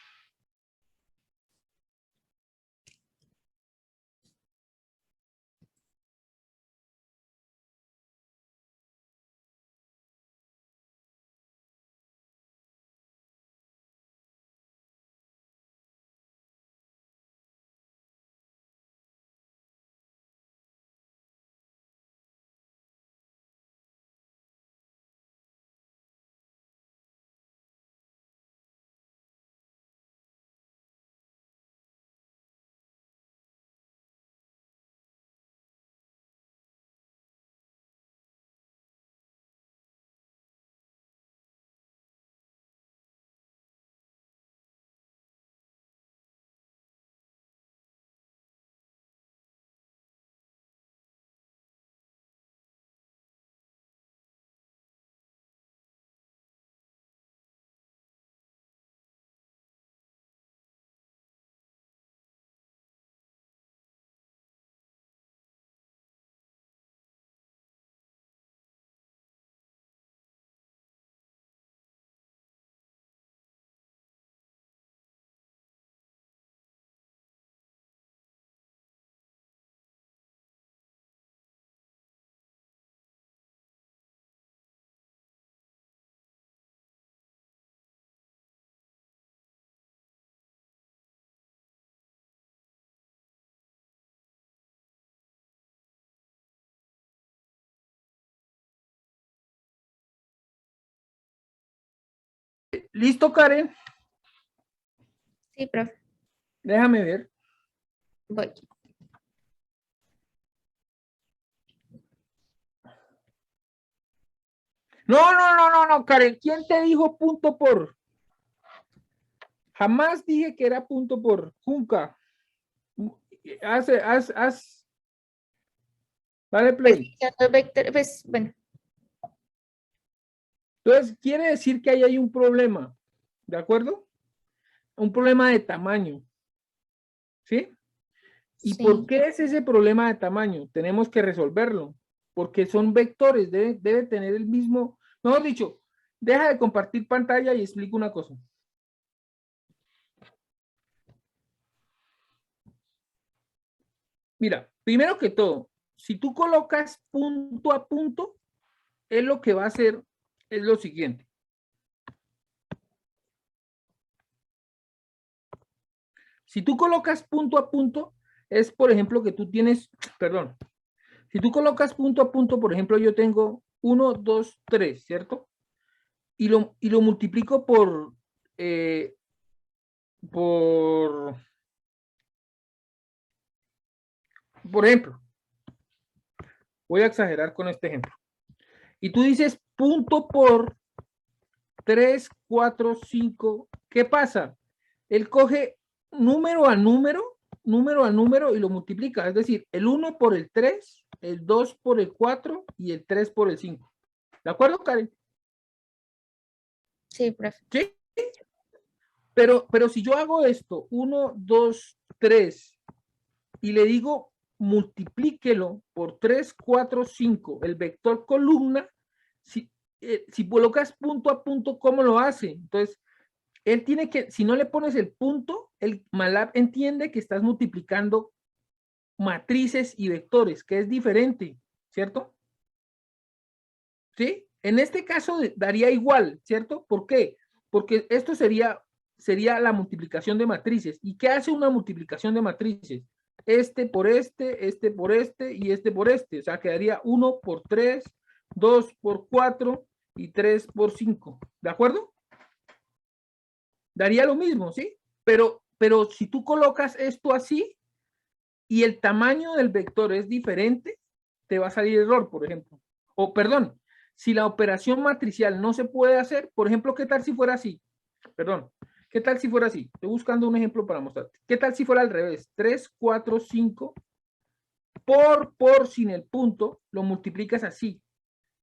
¿Listo, Karen? Sí, profe. Déjame ver. Voy. No, Karen. ¿Quién te dijo punto por? Jamás dije que era punto por. Junca. Haz. Dale play. Pues, los vectores, pues, bueno, Entonces, quiere decir que ahí hay un problema. ¿De acuerdo? Un problema de tamaño. ¿Sí? ¿Y sí. por qué es ese problema de tamaño? Tenemos que resolverlo. Porque son vectores. Debe tener el mismo. Mejor dicho, deja de compartir pantalla y explico una cosa. Mira, primero que todo, si tú colocas punto a punto, es lo que va a hacer es lo siguiente. Si tú colocas punto a punto, es por ejemplo que tú tienes, perdón, si tú colocas punto a punto, por ejemplo, yo tengo 1, 2, 3, ¿cierto? Y lo multiplico por ejemplo, voy a exagerar con este ejemplo. Y tú dices punto por 3, 4, 5. ¿Qué pasa? Él coge número a número y lo multiplica. Es decir, el 1 por el 3, el 2 por el 4 y el 3 por el 5. ¿De acuerdo, Karen? Sí, profe. Sí. Pero si yo hago esto, 1, 2, 3, y le digo multiplíquelo por 3, 4, 5, el vector columna, si colocas punto a punto, ¿cómo lo hace? Entonces, él tiene que, si no le pones el punto, el MATLAB entiende que estás multiplicando matrices y vectores, que es diferente, ¿cierto? ¿Sí? En este caso daría igual, ¿cierto? ¿Por qué? Porque esto sería la multiplicación de matrices. ¿Y qué hace una multiplicación de matrices? Este por este por este y este por este. O sea, quedaría 1 por 3, 2 por 4 y 3 por 5. ¿De acuerdo? Daría lo mismo, ¿sí? Pero si tú colocas esto así y el tamaño del vector es diferente, te va a salir error, por ejemplo. O, perdón, si la operación matricial no se puede hacer, por ejemplo, ¿qué tal si fuera así? Perdón, ¿qué tal si fuera así? Estoy buscando un ejemplo para mostrarte. ¿Qué tal si fuera al revés? 3, 4, 5, por sin el punto, lo multiplicas así.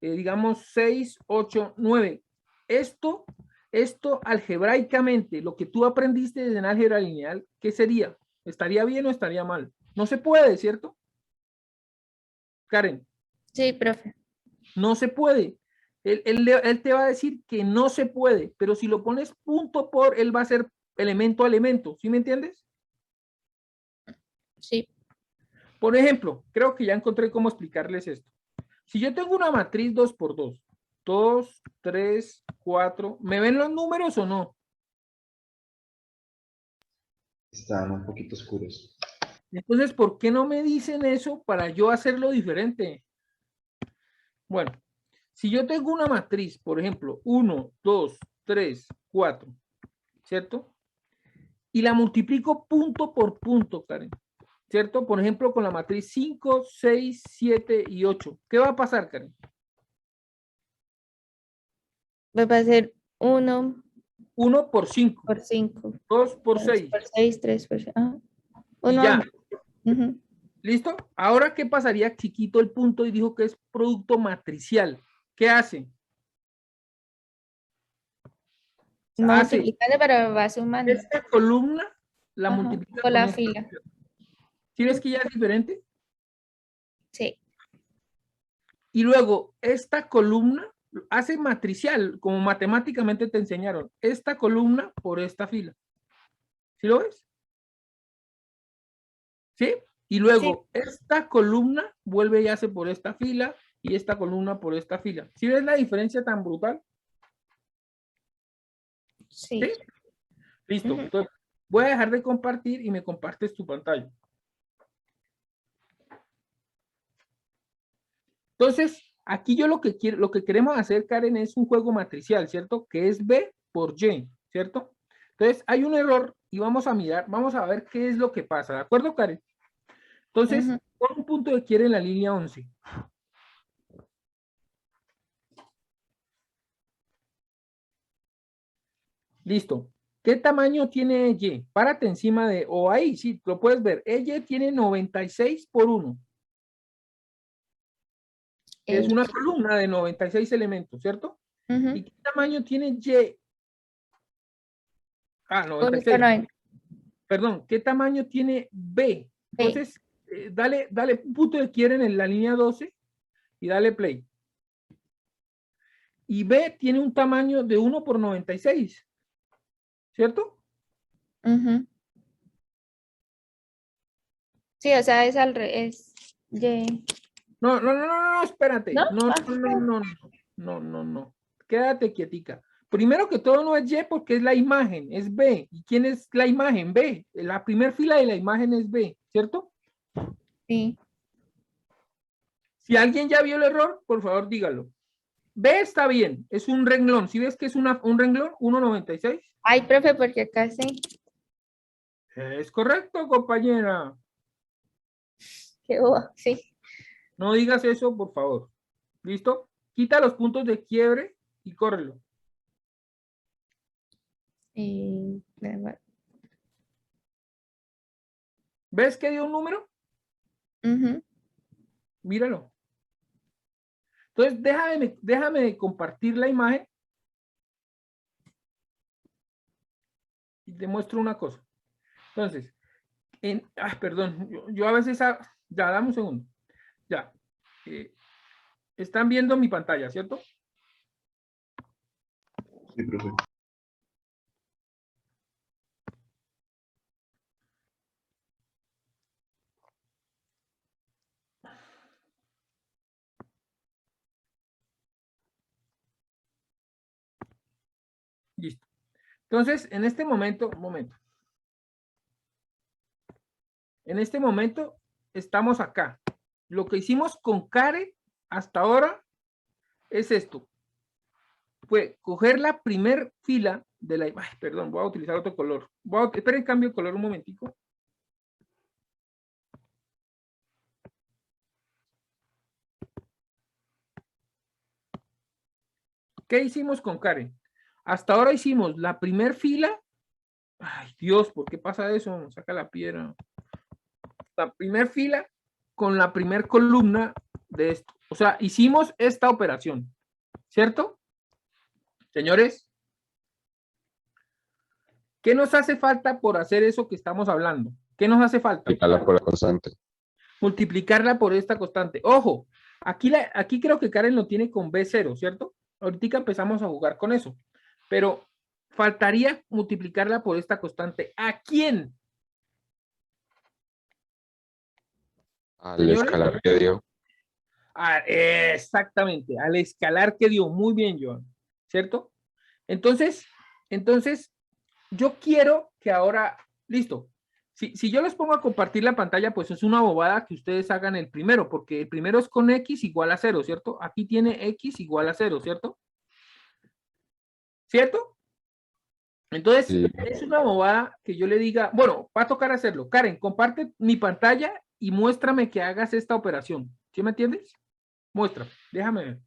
Digamos 6, 8, 9. Esto algebraicamente, lo que tú aprendiste en álgebra lineal, ¿qué sería? ¿Estaría bien o estaría mal? No se puede, ¿cierto? Karen. Sí, profe. No se puede. Él te va a decir que no se puede, pero si lo pones punto por, él va a ser elemento a elemento, ¿sí me entiendes? Sí. Por ejemplo, creo que ya encontré cómo explicarles esto. Si yo tengo una matriz 2x2, 2, 3, 4, ¿me ven los números o no? Están un poquito oscuros. Entonces, ¿por qué no me dicen eso para yo hacerlo diferente? Bueno, si yo tengo una matriz, por ejemplo, 1, 2, 3, 4, ¿cierto? Y la multiplico punto por punto, Karen, ¿cierto? Por ejemplo, con la matriz 5, 6, 7 y 8. ¿Qué va a pasar, Karen? Va a ser 1 1 por 5, por 5, 2 por 2 6. por 6, 3 por 6. Ah, Y 1. ya, ¿listo? Ahora, ¿qué pasaría si quito el punto y dijo que es producto matricial? ¿Qué hace? No Hace multiplicando, pero va sumando. esta columna, la Ajá, multiplica con con la esta. fila. ¿Sí ves que ya es diferente? Sí. Y luego, esta columna hace matricial, como matemáticamente te enseñaron. Esta columna por esta fila. ¿Sí lo ves? ¿Sí? Y luego, esta columna vuelve y hace por esta fila y esta columna por esta fila. ¿Sí ves la diferencia tan brutal? Sí. ¿Sí? Listo. Ujú. Entonces, voy a dejar de compartir y me compartes tu pantalla. Entonces, aquí yo lo que quiero, lo que queremos hacer, Karen, es un juego matricial, ¿cierto? Que es B por Y, ¿cierto? Entonces, hay un error y vamos a mirar, vamos a ver qué es lo que pasa, ¿de acuerdo, Karen? Entonces, Ujú. pon un punto de quiere en la línea 11. Listo. ¿Qué tamaño tiene Y? Párate encima de, o ahí, sí, lo puedes ver. Y tiene 96 por 1. Es una columna de 96 elementos, ¿cierto? Ujú. ¿Y qué tamaño tiene Y? Ah, 96. Perdón, ¿qué tamaño tiene B? Entonces, dale un punto de quiere en la línea 12 y dale play. Y B tiene un tamaño de 1 por 96, ¿cierto? Ujú. Sí, o sea, es al revés. Y. No, espérate. ¿No? No. Quédate quietica. Primero que todo no es Y porque es la imagen, es B. ¿Y quién es la imagen? B. La primera fila de la imagen es B, ¿cierto? Sí. Si alguien ya vio el error, por favor dígalo. B está bien, es un renglón. ¿Sí ves que es un renglón? 1.96. Ay, profe, porque acá sí. Es correcto, compañera. Qué boba, sí. No digas eso, por favor. ¿Listo? Quita los puntos de quiebre y córrelo. ¿Ves que dio un número? Ujú. Míralo. Entonces, déjame compartir la imagen y te muestro una cosa. Entonces, perdón, yo a veces, ya, dame un segundo. Ya. Están viendo mi pantalla, ¿cierto? Sí, profe. Listo. Entonces, en este momento, en este momento estamos acá. Lo que hicimos con Karen hasta ahora es esto. Fue coger la primer fila de la imagen. Perdón, voy a utilizar otro color. Esperen, cambio de color un momentico. ¿Qué hicimos con Karen? Hasta ahora hicimos la primer fila. Ay, Dios, ¿por qué pasa eso? Saca la piedra. La primer fila con la primer columna de esto. O sea, hicimos esta operación, ¿cierto? Señores, ¿qué nos hace falta por hacer eso que estamos hablando? ¿Qué nos hace falta? Multiplicarla por la constante. Multiplicarla por esta constante. Ojo, aquí creo que Karen lo tiene con B0, ¿cierto? Ahorita empezamos a jugar con eso, pero faltaría multiplicarla por esta constante. ¿A quién? Al Señores. escalar que dio. Exactamente, al escalar que dio. Muy bien, Joan, ¿cierto? Entonces, yo quiero que ahora, listo, si yo les pongo a compartir la pantalla, pues es una bobada que ustedes hagan el primero, porque el primero es con x igual a 0, ¿cierto? Aquí tiene x igual a 0, ¿cierto? ¿Cierto? Entonces, Sí. es una bobada que yo le diga, bueno, va a tocar hacerlo. Karen, comparte mi pantalla y muéstrame que hagas esta operación. ¿Sí me entiendes? Muestra, déjame ver.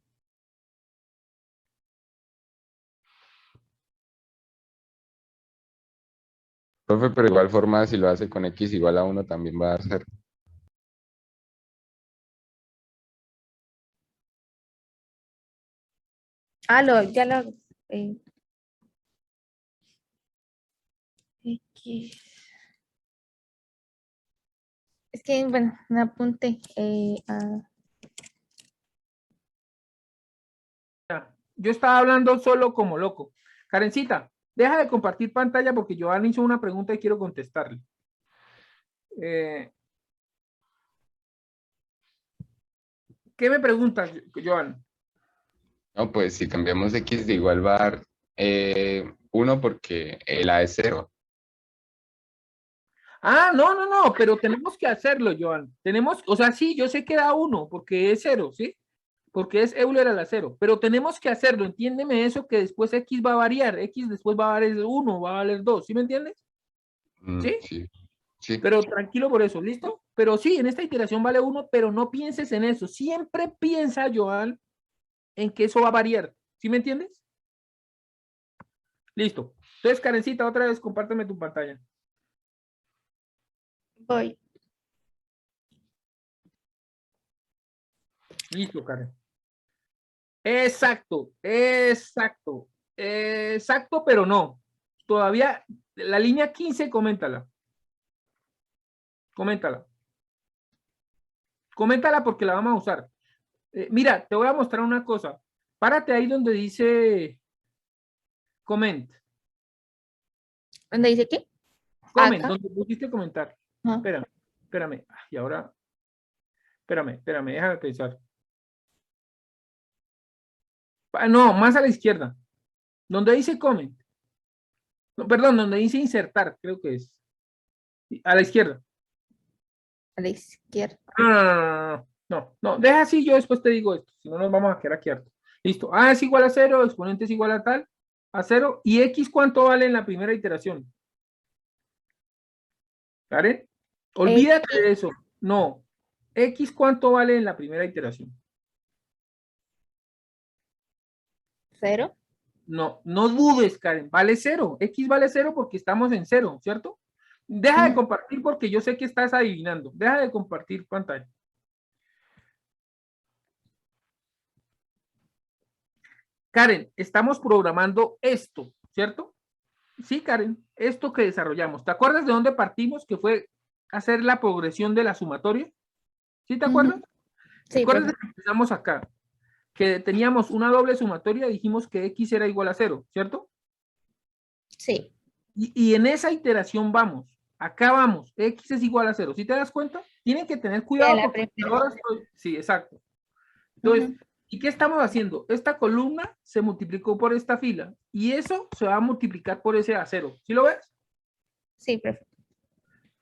Profe, pero igual forma, si lo hace con x igual a 1, también va a dar 0. Ya lo eh, X. Es que, bueno, me apunté. Yo estaba hablando solo como loco. Karencita, deja de compartir pantalla porque Joan hizo una pregunta y quiero contestarle. ¿Qué me preguntas, Joan? No, pues si cambiamos x de igual va a dar 1 porque el a es 0. No, pero tenemos que hacerlo, Joan. Tenemos, o sea, sí, yo sé que da 1 porque es 0, ¿sí? Porque es Euler a la 0, pero tenemos que hacerlo, entiéndeme eso, que después x va a variar, x después va a valer 1, va a valer 2, ¿sí me entiendes? ¿Sí? Sí, sí. Pero tranquilo por eso, ¿listo? Pero sí, en esta iteración vale 1, pero no pienses en eso. Siempre piensa, Joan, en que eso va a variar. ¿Sí me entiendes? Listo. Entonces, Karencita, otra vez compárteme tu pantalla. Voy. Listo, Karen. Exacto, exacto. Exacto, pero no. Todavía, la línea 15, coméntala. Coméntala. Coméntala porque la vamos a usar. Mira, te voy a mostrar una cosa. Párate ahí donde dice comment. ¿Dónde dice qué? Comment, Acá. donde pusiste comentar. Ah, Espérame. Y ahora, espérame, déjame pensar. No, más a la izquierda. Donde dice comment. No, perdón, donde dice insertar, creo que es. A la izquierda. a la izquierda. No, deja así, yo después te digo esto, si no nos vamos a quedar aquí harto. Listo, A es igual a 0, exponente es igual a tal, a 0, y X ¿cuánto vale en la primera iteración? ¿Karen? Olvídate de eso, no. X ¿cuánto vale en la primera iteración? 0. No dudes, Karen, vale 0, X vale 0 porque estamos en 0, ¿cierto? Deja de compartir porque yo sé que estás adivinando, deja de compartir pantalla. Karen, estamos programando esto, ¿cierto? Sí, Karen, esto que desarrollamos. ¿Te acuerdas de dónde partimos? Que fue hacer la progresión de la sumatoria. ¿Sí te acuerdas? ¿Te Sí, acuerdas de que empezamos acá? Que teníamos una doble sumatoria, dijimos que x era igual a 0, ¿cierto? sí. Y en esa iteración vamos. Acá vamos, x es igual a 0. ¿Sí te das cuenta? Tienen que tener cuidado porque ahora estoy... Sí, exacto. Entonces, ¿y qué estamos haciendo? Esta columna se multiplicó por esta fila y eso se va a multiplicar por ese A0. ¿Sí lo ves? Sí, perfecto.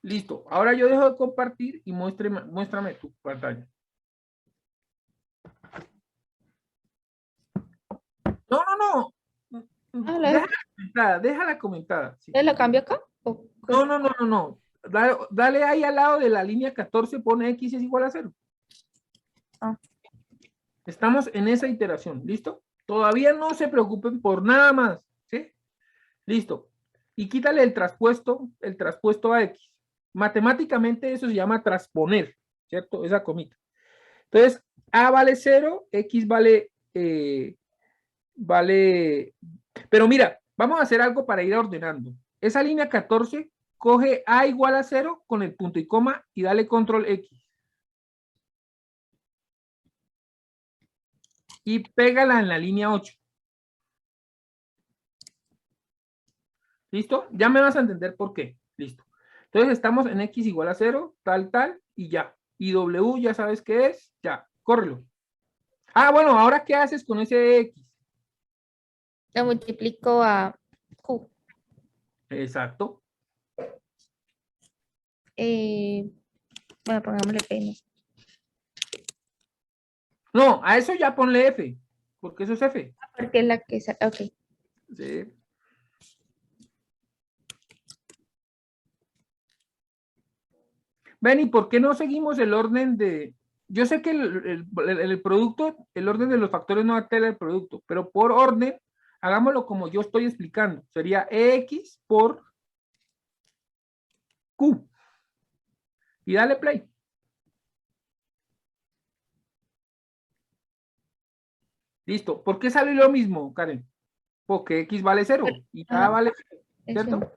Listo. Ahora yo dejo de compartir y muéstrame tu pantalla. No. Déjala comentada. Sí. ¿Lo cambio acá? No. Dale ahí al lado de la línea 14, pone x es igual a 0. Ah. Estamos en esa iteración, ¿listo? Todavía no se preocupen por nada más, ¿sí? Listo. Y quítale el traspuesto a x. Matemáticamente eso se llama transponer, ¿cierto? Esa comita. Entonces, a vale 0, x vale... Pero mira, vamos a hacer algo para ir ordenando. Esa línea 14 coge a igual a 0 con el punto y coma y dale control X. Y pégala en la línea 8. ¿Listo? Ya me vas a entender por qué. Listo. Entonces estamos en x igual a 0, tal, y ya. Y w ya sabes qué es, ya, córrelo. Ah, bueno, ahora ¿qué haces con ese x? Lo multiplico a Q. Exacto. Bueno, pongámosle P, ¿no? No, a eso ya ponle f, porque eso es f. Porque es la que sale. Ok. Sí. Ven, ¿y por qué no seguimos el orden de...? Yo sé que el producto, el orden de los factores no altera el producto, pero por orden, hagámoslo como yo estoy explicando. Sería x por q. Y dale play. Listo. ¿Por qué sale lo mismo, Karen? Porque x vale 0 y a vale 0, ¿cierto?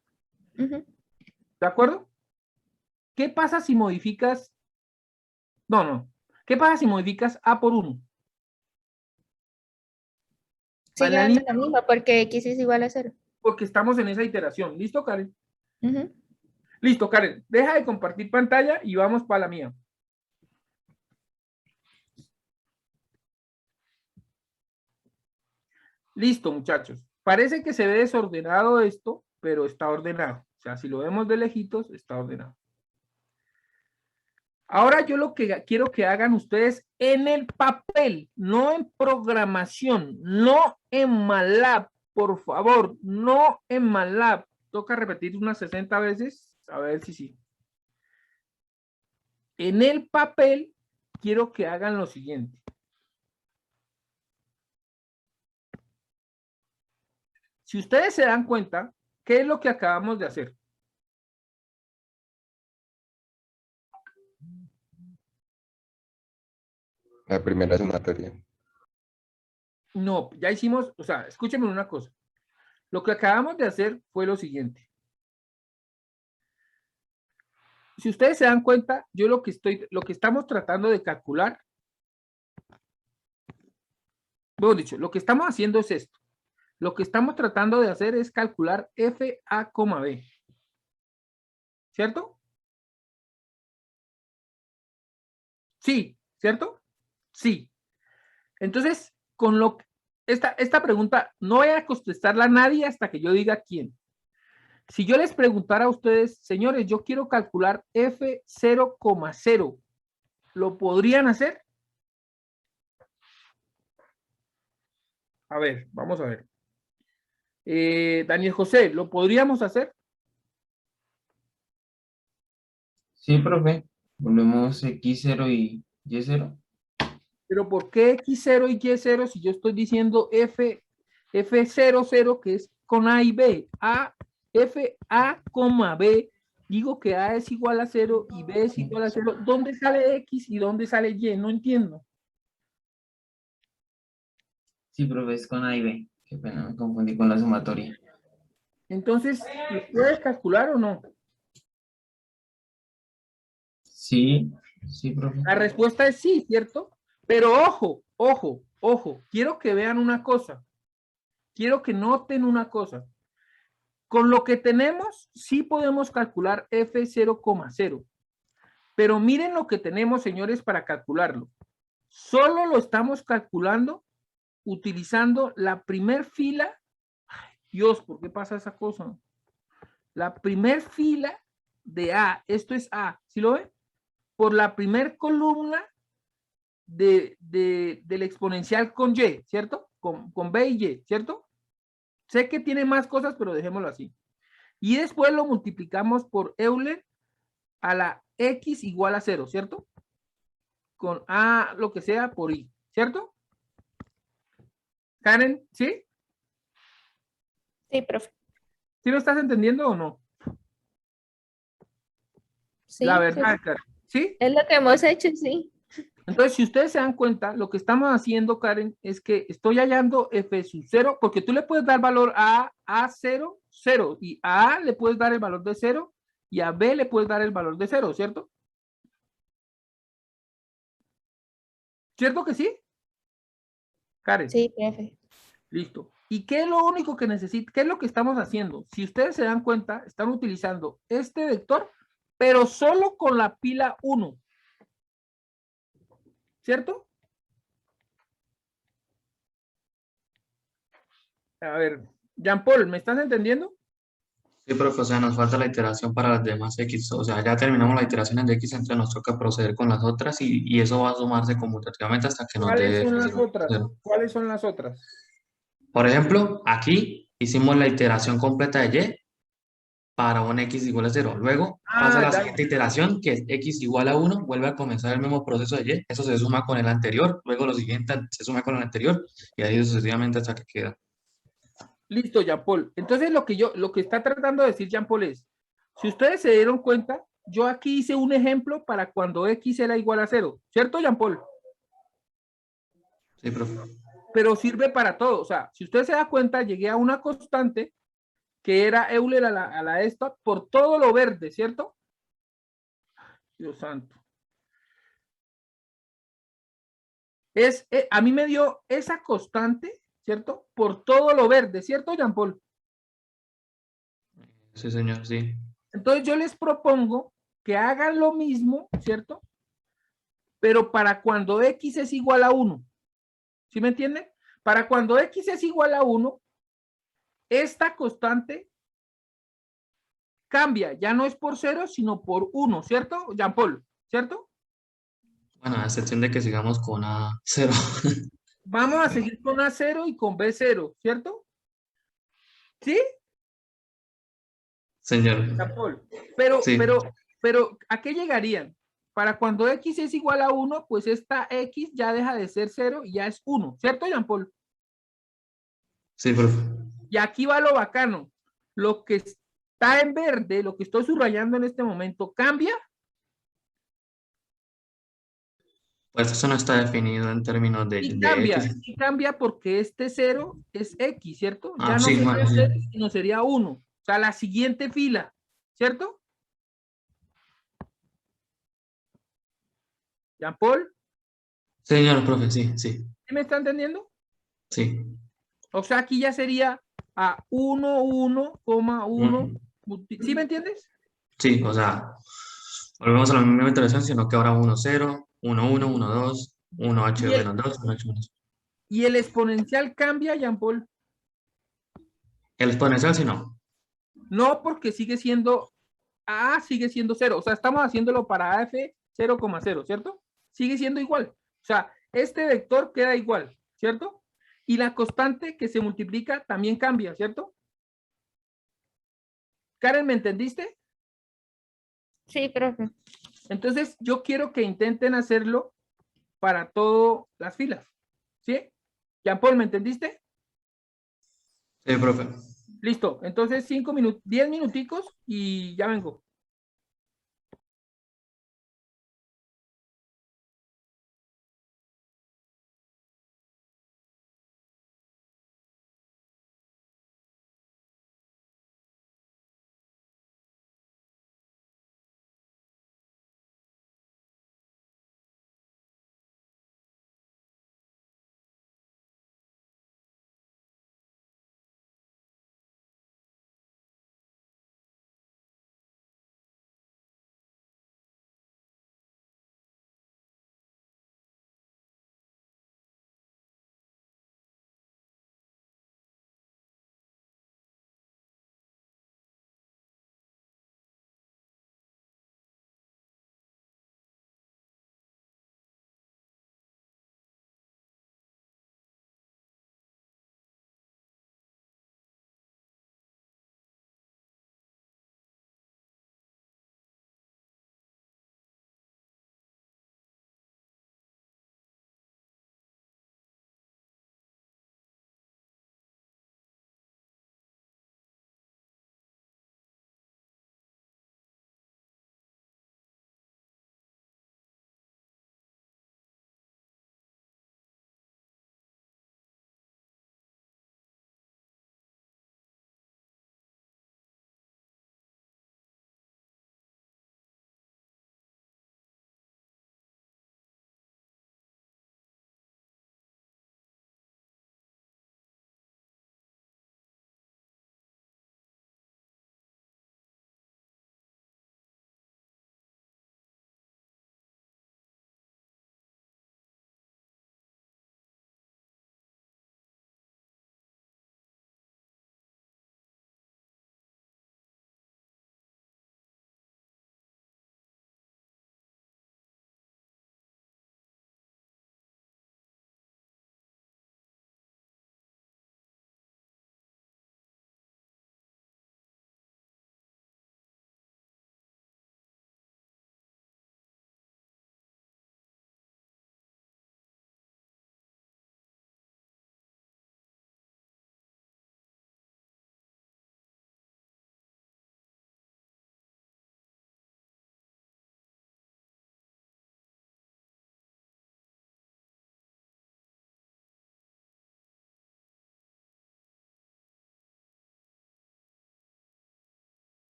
¿De acuerdo? ¿Qué pasa si modificas? No. ¿Qué pasa si modificas a por 1? Sigue dando lo mismo porque X es igual a 0. Porque estamos en esa iteración. ¿Listo, Karen? Listo, Karen. Deja de compartir pantalla y vamos para la mía. Listo, muchachos. Parece que se ve desordenado esto, pero está ordenado. O sea, si lo vemos de lejitos, está ordenado. Ahora yo lo que quiero que hagan ustedes en el papel, no en programación, no en MATLAB, por favor, no en MATLAB. Toca repetir unas 60 veces, a ver si sí. En el papel quiero que hagan lo siguiente. Si ustedes se dan cuenta, ¿qué es lo que acabamos de hacer? La primera sumatoria. No, ya hicimos, o sea, escúchenme una cosa. Lo que acabamos de hacer fue lo siguiente. Si ustedes se dan cuenta, yo lo que estamos tratando de calcular, mejor dicho, lo que estamos haciendo es esto. Lo que estamos tratando de hacer es calcular f a, b. ¿Cierto? Sí, ¿cierto? Sí. Entonces, con lo que esta pregunta no voy a contestarla a nadie hasta que yo diga quién. Si yo les preguntara a ustedes, señores, yo quiero calcular f 0,0, ¿lo podrían hacer? A ver, vamos a ver. Daniel José, ¿lo podríamos hacer? Sí, profe. Volvemos X0 y Y0. Pero ¿por qué X0 y Y0 si yo estoy diciendo F00 que es con A y B? F A, B, digo que A es igual a 0 y B es igual a 0. ¿Dónde sale X y dónde sale Y? No entiendo. Sí, profe, es con A y B. Qué pena, me confundí con la sumatoria. Entonces, ¿lo puedes calcular o no? Sí, sí, profe. La respuesta es sí, ¿cierto? Pero ojo, quiero que vean una cosa. Quiero que noten una cosa. Con lo que tenemos, sí podemos calcular F0,0. Pero miren lo que tenemos, señores, para calcularlo. Solo lo estamos calculando utilizando la primer fila. Ay, Dios, ¿por qué pasa esa cosa? La primer fila de A. Esto es A. ¿Sí lo ven? Por la primer columna del exponencial con Y, ¿cierto? Con B y Y, ¿cierto? Sé que tiene más cosas, pero dejémoslo así. Y después lo multiplicamos por Euler a la X igual a 0, ¿cierto? Con A, lo que sea, por I, ¿cierto? Karen, ¿sí? Sí, profe. ¿Sí lo estás entendiendo o no? Sí, La verdad, Karen, ¿sí? es lo que hemos hecho, sí. Entonces, si ustedes se dan cuenta, lo que estamos haciendo, Karen, es que estoy hallando f sub 0, porque tú le puedes dar valor a 0, 0, y a A le puedes dar el valor de 0, y a B le puedes dar el valor de 0, ¿cierto? ¿Cierto que sí? Karen. Sí, profe. Listo. ¿Y qué es lo único que necesita? ¿Qué es lo que estamos haciendo? Si ustedes se dan cuenta, están utilizando este vector, pero solo con la pila 1. ¿Cierto? A ver, Jean Paul, ¿me estás entendiendo? Sí, profe, o sea, nos falta la iteración para las demás X. O sea, ya terminamos las iteraciones de X, entonces nos toca proceder con las otras y eso va a sumarse conmutativamente hasta que nos ¿Cuáles dé son las otras? 0. ¿Cuáles son las otras? Por ejemplo, aquí hicimos la iteración completa de Y para un X igual a 0. Luego pasa la Dale. siguiente iteración, que es X igual a 1, vuelve a comenzar el mismo proceso de Y. Eso se suma con el anterior, luego lo siguiente se suma con el anterior y así sucesivamente hasta que queda. Listo, Jean Paul. Entonces lo que está tratando de decir Jean Paul es, si ustedes se dieron cuenta, yo aquí hice un ejemplo para cuando X era igual a 0, ¿cierto, Jean Paul? Sí, profe. Pero sirve para todo. O sea, si usted se da cuenta, llegué a una constante que era Euler a la esta por todo lo verde, ¿cierto? Dios santo. A mí me dio esa constante, ¿cierto? Por todo lo verde, ¿cierto, Jean Paul? Sí, señor, sí. Entonces yo les propongo que hagan lo mismo, ¿cierto? Pero para cuando X es igual a 1. ¿Sí me entienden? Para cuando X es igual a 1, esta constante cambia, ya no es por 0, sino por 1, ¿cierto, Jean Paul? ¿Cierto? Bueno, a excepción de que sigamos con A0. Vamos a seguir con A0 y con B0, ¿cierto? ¿Sí, Señor, Jean Paul? sí, Pero, ¿a qué llegarían? Para cuando X es igual a 1, pues esta X ya deja de ser 0 y ya es 1, ¿cierto, Jean Paul? sí, profe. Y aquí va lo bacano. Lo que está en verde, lo que estoy subrayando en este momento, ¿cambia? Pues eso no está definido en términos de X. Y cambia porque este 0 es X, ¿cierto? Ah, Ya no sí, sería bueno, sí. 0, sino sería 1. O sea, la siguiente fila, ¿cierto? Jean Paul, Señor, profe, sí, sí, ¿sí me está entendiendo? sí. O sea, aquí ya sería a 1, 1, 1. Mm, ¿Sí me entiendes? sí, o sea, volvemos a la misma iteración, sino que ahora 1, 0, 1, 1, 1, 2, 1, h Y el, menos 2, 1, h menos. y el exponencial cambia, Jean Paul. El exponencial, si no. No, porque sigue siendo A, sigue siendo 0. O sea, estamos haciéndolo para AF 0,0, ¿cierto? Sigue siendo igual. O sea, este vector queda igual, ¿cierto? Y la constante que se multiplica también cambia, ¿cierto? Karen, ¿me entendiste? Sí, profe. Entonces, yo quiero que intenten hacerlo para todas las filas, ¿sí? Jean Paul, ¿me entendiste? Sí, profe. Listo. Entonces, 5 minutos, 10 minuticos y ya vengo.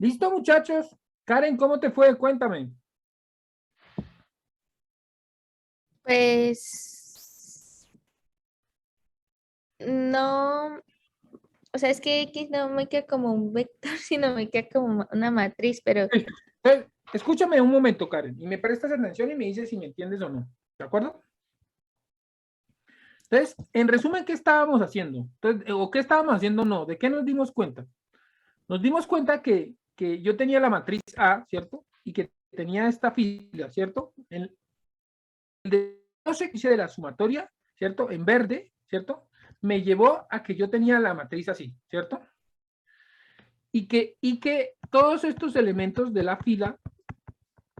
¿Listo, muchachos? Karen, ¿cómo te fue? Cuéntame. Pues no, o sea, es que X no me queda como un vector, sino me queda como una matriz, pero Listo. Entonces, escúchame un momento, Karen, y me prestas atención y me dices si me entiendes o no. ¿De acuerdo? Entonces, en resumen, ¿qué estábamos haciendo? Entonces, ¿o qué estábamos haciendo? No, ¿de qué nos dimos cuenta? Nos dimos cuenta que yo tenía la matriz A, ¿cierto? Y que tenía esta fila, ¿cierto? El de la sumatoria, ¿cierto? En verde, ¿cierto? Me llevó a que yo tenía la matriz así, ¿cierto? Y que todos estos elementos de la fila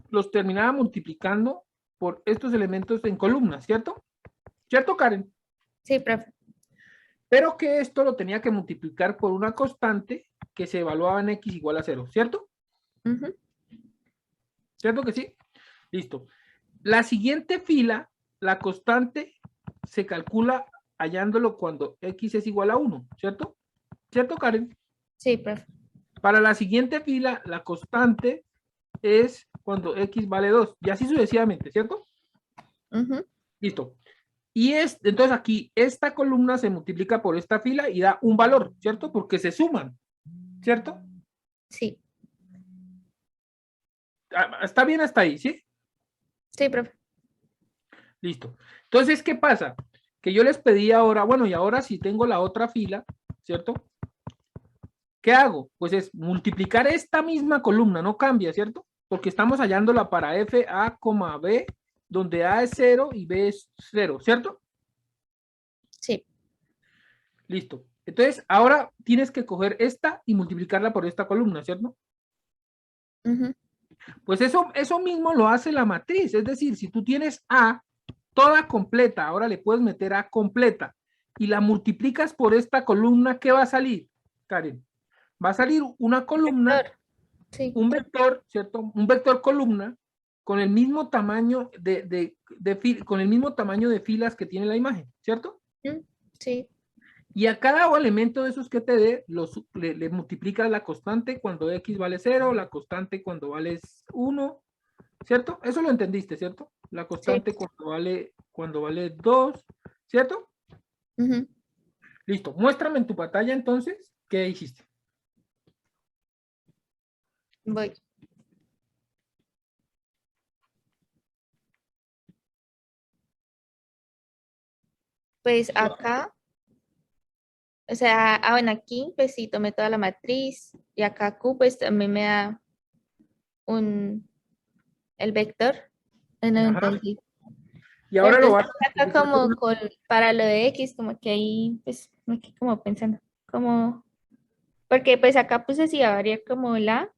los terminaba multiplicando por estos elementos en columnas, ¿cierto? ¿Cierto, Karen? sí, profe. Pero que esto lo tenía que multiplicar por una constante que se evaluaba en x igual a 0, ¿cierto? Ujú. ¿Cierto que sí? Listo. La siguiente fila, la constante se calcula hallándolo cuando x es igual a 1, ¿cierto? ¿Cierto, Karen? Sí, profe. Para la siguiente fila, la constante es cuando x vale 2, y así sucesivamente, ¿cierto? Ujú. Listo. Y entonces aquí, esta columna se multiplica por esta fila y da un valor, ¿cierto? Porque se suman, ¿cierto? Sí, Está bien hasta ahí, ¿sí? sí, profe. Listo. Entonces, ¿qué pasa? Que yo les pedí ahora, bueno, y ahora si tengo la otra fila, ¿cierto? ¿Qué hago? Pues es multiplicar esta misma columna, no cambia, ¿cierto? Porque estamos hallándola para f, a, b, donde a es 0 y b es 0, ¿cierto? Sí. Listo. Entonces, ahora tienes que coger esta y multiplicarla por esta columna, ¿cierto? Ujú. Pues eso mismo lo hace la matriz. Es decir, si tú tienes A toda completa, ahora le puedes meter A completa y la multiplicas por esta columna, ¿qué va a salir, Karen? Va a salir una columna, Vector. Sí. un vector, ¿cierto? Un vector columna con el mismo tamaño con el mismo tamaño de filas que tiene la imagen, ¿cierto? Sí. Y a cada elemento de esos que te dé, le multiplicas la constante cuando x vale 0, la constante cuando vale 1, ¿cierto? Eso lo entendiste, ¿cierto? La constante Sí. cuando vale 2, ¿cierto? Ujú. Listo. Muéstrame en tu pantalla entonces qué hiciste. Voy. Pues acá, o sea, bueno, aquí pues sí tomé toda la matriz y acá Q pues también me da el vector. No Ajá. entendí. Y Pero ahora lo entonces vas a acá multiplicar por como una. para lo de X, como que ahí pues me quedé como pensando, como, porque pues acá puse si va a variar como la,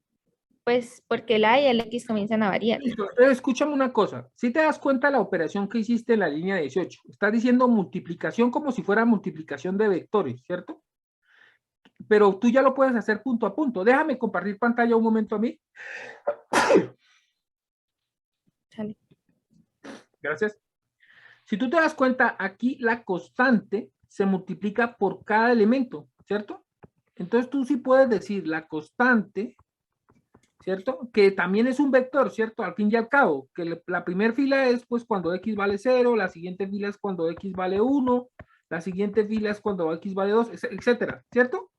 pues porque la y el X comienzan a variar. Listo. Escúchame una cosa. Si te das cuenta de la operación que hiciste en la línea 18, estás diciendo multiplicación como si fuera multiplicación de vectores, ¿cierto? Pero tú ya lo puedes hacer punto a punto. Déjame compartir pantalla un momento a mí. Sale. Gracias. Si tú te das cuenta, aquí la constante se multiplica por cada elemento, ¿cierto? Entonces tú sí puedes decir la constante, ¿cierto? Que también es un vector, ¿cierto? Al fin y al cabo, que la primera fila es pues cuando x vale 0, la siguiente fila es cuando x vale 1, la siguiente fila es cuando x vale 2, etcétera, ¿cierto?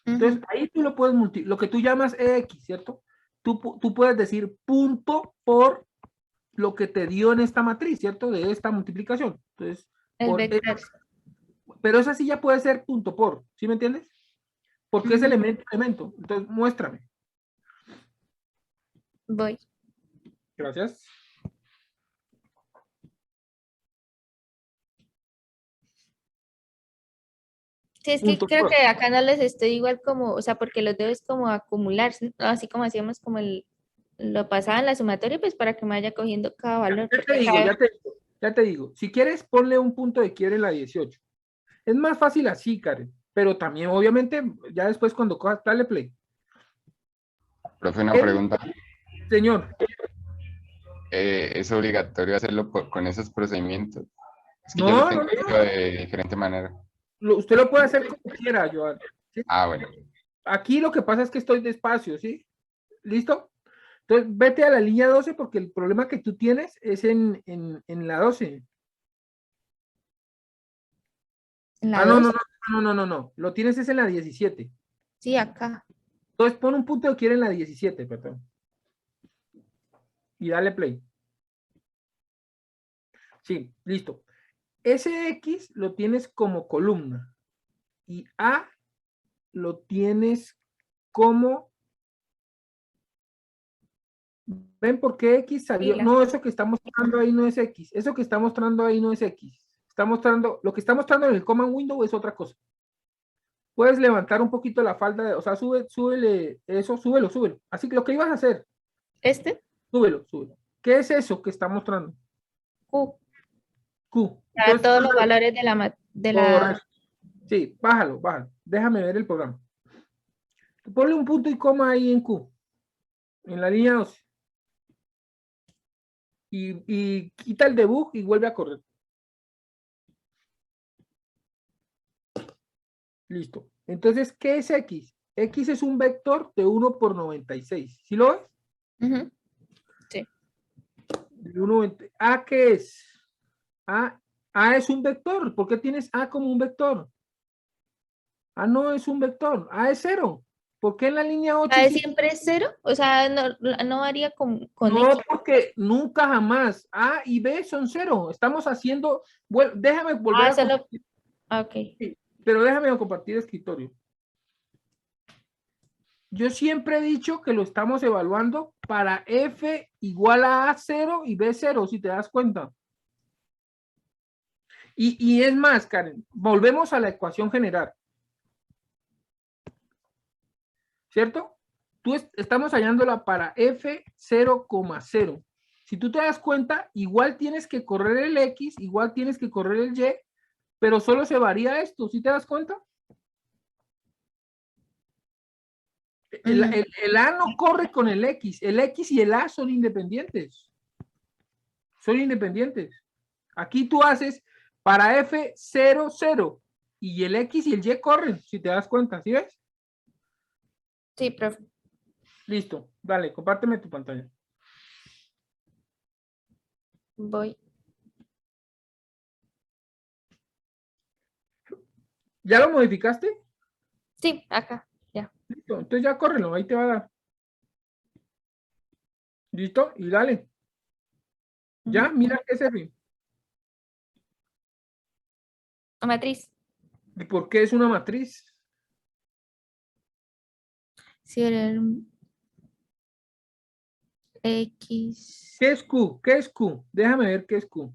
Entonces ahí tú lo puedes multiplicar, lo que tú llamas EX, ¿cierto? Tú puedes decir punto por lo que te dio en esta matriz, ¿cierto? De esta multiplicación. Entonces, El vector. pero esa sí ya puede ser punto por, ¿sí me entiendes? Porque es elemento, elemento. Entonces, muéstrame. Voy. Gracias. Sí, es que Punto creo por. que acá no les estoy igual como, o sea, porque los debo es como acumular, ¿sí? Así como hacíamos como lo pasaba en la sumatoria, pues para que me vaya cogiendo cada valor. Ya te Porque digo, acá, ya te digo. Si quieres, ponle un punto de quiebre en la 18. Es más fácil así, Karen. Pero también, obviamente, ya después cuando cojas, dale play. Profe, una pregunta. Señor. ¿Es obligatorio hacerlo con esos procedimientos? Es que yo lo No, tengo no, hecho de diferente manera. no. Usted lo puede hacer como quiera, Joan. ¿Sí? Ah, bueno. Aquí lo que pasa es que estoy despacio, ¿sí? ¿Listo? Entonces, vete a la línea 12 porque el problema que tú tienes es en la 12. En la Ah, no, no, 2. no, no, no, no, no. Lo tienes es en la 17. Sí, acá. Entonces, pon un punto de quiere en la 17, perdón. Y dale play. Sí, listo. Ese X lo tienes como columna. Y A lo tienes como... ¿Ven por qué X salió? Fila. No, eso que está mostrando ahí no es X. Eso que está mostrando ahí no es X. Está mostrando... Lo que está mostrando en el command window es otra cosa. Puedes levantar un poquito la falda, o sea, súbele eso, súbelo. Así que lo que ibas a hacer, Este, súbelo. ¿Qué es eso que está mostrando? Q. Q. Para Entonces, todos los valores de la... correcto. Sí, bájalo. Déjame ver el programa. Ponle un punto y coma ahí en Q, en la línea 12. Y quita el debug y vuelve a correr. Listo. Entonces, ¿qué es X? X es un vector de 1 por 96. ¿Sí lo ves? Ujú. Sí. De 1, ¿A qué es? A es un vector. ¿Por qué tienes A como un vector? A no es un vector. A es 0. ¿Por qué en la línea 8 ¿A hiciste? siempre es 0? O sea, no varía con No, X. porque nunca jamás. A y B son 0. Estamos haciendo... Bueno, déjame volver a Solo... compartir. Ok. Sí, pero déjame compartir escritorio. Yo siempre he dicho que lo estamos evaluando para F igual a A0 y B0, si te das cuenta. Y es más, Karen, volvemos a la ecuación general. ¿Cierto? Estamos hallándola para F 0,0. Si tú te das cuenta, igual tienes que correr el X, igual tienes que correr el Y, pero solo se varía esto, ¿sí te das cuenta? El A no corre con el X y el A son independientes. Son independientes. Aquí tú haces para F 0, 0 y el X y el Y corren, si te das cuenta, ¿sí ves? Sí, profe. Listo, dale, compárteme tu pantalla. Voy. ¿Ya lo modificaste? Sí, acá. Ya. Listo, entonces ya córrelo, ahí te va a dar. ¿Listo? Y dale. Ya, Ujú. mira qué es F. Matriz. ¿Y por qué es una matriz? Sí, el X. ¿Qué es Q? ¿Qué es Q? Déjame ver qué es Q.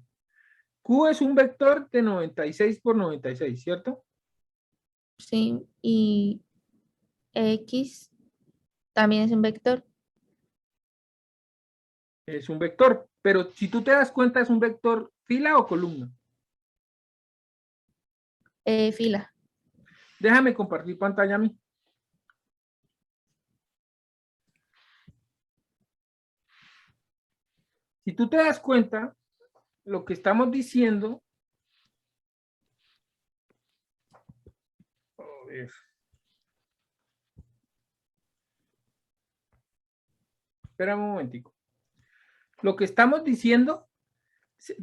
Q es un vector de 96 por 96, ¿cierto? Sí, y X también es un vector. Es un vector, pero si tú te das cuenta, ¿es un vector fila o columna? Fila. Déjame compartir pantalla a mí. Si tú te das cuenta, lo que estamos diciendo... A ver. Espera un momentico. Lo que estamos diciendo,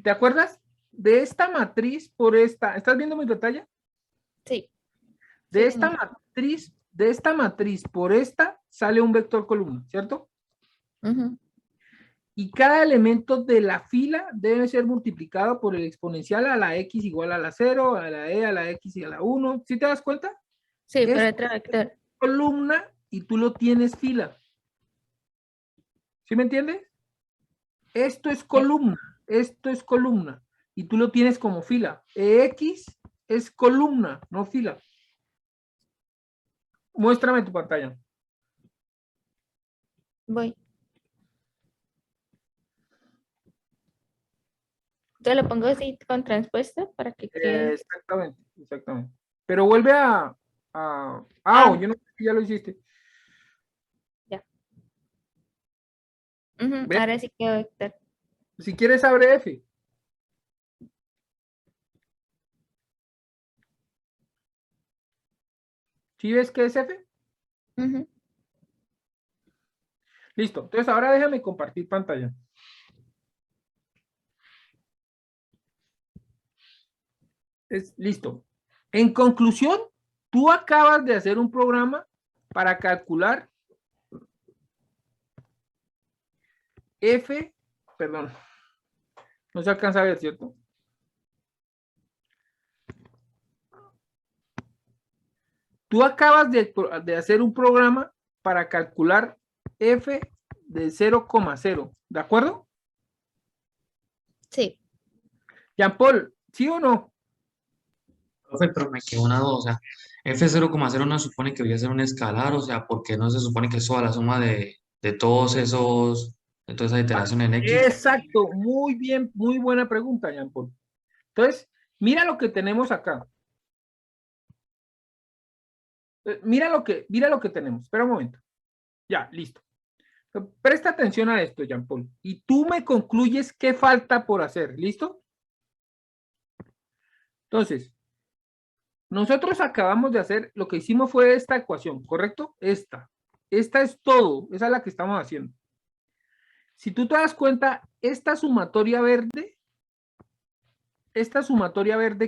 ¿te acuerdas? De esta matriz por esta, ¿estás viendo mi pantalla? Sí. De Sí, esta señor. matriz por esta sale un vector columna, ¿cierto? Ujú. Y cada elemento de la fila debe ser multiplicado por el exponencial a la x igual a la 0, a la e, a la x y a la 1. ¿Sí te das cuenta? Sí, Es pero otro vector. columna y tú lo tienes fila. ¿Sí me entiendes? Esto es columna y tú lo tienes como fila. X es columna, no fila. Muéstrame tu pantalla. Voy. Yo lo pongo así con transpuesta para que quede. Exactamente. Pero vuelve yo no sé si ya lo hiciste. Ya. Ujú, ¿Ves? ahora sí quedó vector. Si quieres abre F. ¿Sí ves qué es F? Ujú. Listo. Entonces ahora déjame compartir pantalla. Listo. En conclusión, tú acabas de hacer un programa para calcular perdón, no se alcanza a ver, ¿cierto? Tú acabas de hacer un programa para calcular f de 0,0, ¿de acuerdo? Sí. Jean-Paul, ¿sí o no? Profe, pero me quedó una duda, o sea, F0,0 no supone que debería ser un escalar, o sea, ¿por qué no se supone que es toda la suma de todos esos, de toda esa iteración en X? Exacto, muy bien, muy buena pregunta, Jean-Paul. Entonces, mira lo que tenemos acá. Mira lo que tenemos. Espera un momento. Ya, listo. Presta atención a esto, Jean-Paul. Y tú me concluyes qué falta por hacer. ¿Listo? Entonces, nosotros acabamos de hacer, lo que hicimos fue esta ecuación, ¿correcto? Esta. Esta es todo. Esa es la que estamos haciendo. Si tú te das cuenta, esta sumatoria verde,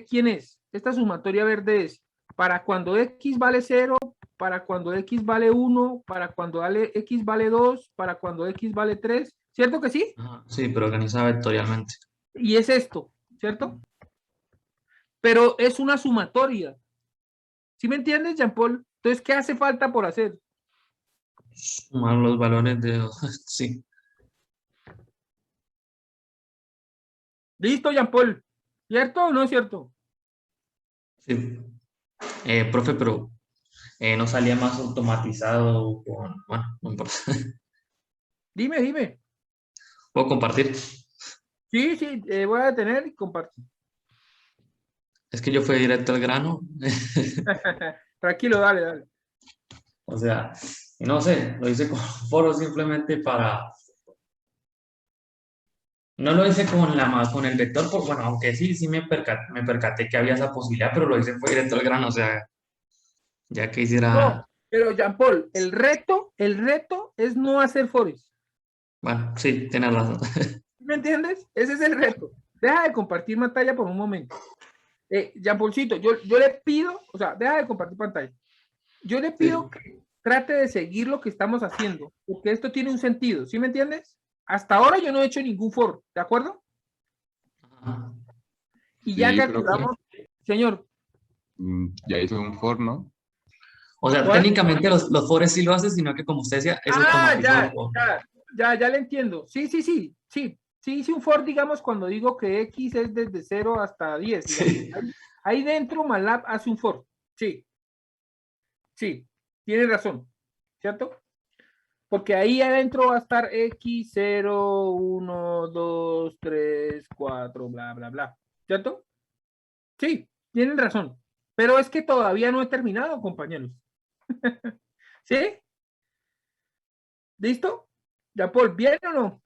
¿quién es? Esta sumatoria verde es para cuando X vale 0, para cuando X vale 1, para cuando X vale 2, para cuando X vale 3, ¿cierto que sí? Ajá, sí, pero organizada vectorialmente. Y es esto, ¿cierto? Pero es una sumatoria. ¿Sí me entiendes, Jean-Paul? Entonces, ¿qué hace falta por hacer? Sumar los valores de... Sí, Listo, Jean-Paul. ¿Cierto o no es cierto? sí. Profe, pero no salía más automatizado con... Bueno, no importa. Dime, dime. ¿Puedo compartir? Sí, sí, voy a detener y compartir. Es que yo fui directo al grano. Tranquilo, dale, dale. O sea, y no sé, lo hice con foro simplemente para... No lo hice con el vector, bueno, aunque sí me percaté que había esa posibilidad, pero lo hice fue directo al grano, o sea, ya que hiciera... No, pero Jean-Paul, el reto es no hacer fores. Bueno, sí, tienes razón. ¿Me entiendes? Ese es el reto. Deja de compartir pantalla por un momento. Jean-Paulcito, yo le pido, o sea, deja de compartir pantalla. Yo le pido Sí. que trate de seguir lo que estamos haciendo, porque esto tiene un sentido, ¿sí me entiendes? Hasta ahora yo no he hecho ningún for, ¿de acuerdo? Ajá. Y ya Sí, profe. calculamos, señor, Ya hizo un for, ¿no? O sea, ¿cuál? técnicamente los fores sí lo hacen, sino que como usted decía, es Ah, automatizado. Por... ya le entiendo. Sí, hice un for, digamos, cuando digo que X es desde 0 hasta 10, digamos. Sí. Ahí dentro MATLAB hace un for. Sí, tiene razón, ¿cierto? Porque ahí adentro va a estar X, 0, 1, 2, 3, 4, bla, bla, bla. ¿Cierto? Sí, tienen razón. Pero es que todavía no he terminado, compañeros. ¿Sí? ¿Listo? ¿Ya Paul, bien o no?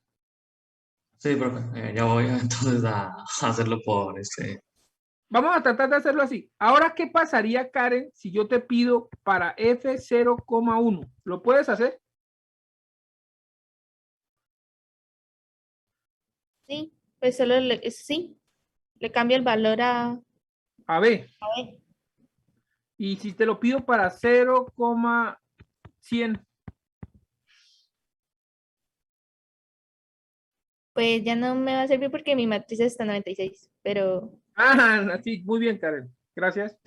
Sí, profe, ya voy entonces a hacerlo por Vamos a tratar de hacerlo así. Ahora, ¿qué pasaría, Karen, si yo te pido para F0,1? ¿Lo puedes hacer? Sí, pues solo sí, le cambio el valor A B. a B. Y si te lo pido para 0,100. Pues ya no me va a servir porque mi matriz está 96, pero Ah, sí, muy bien, Karen. Gracias.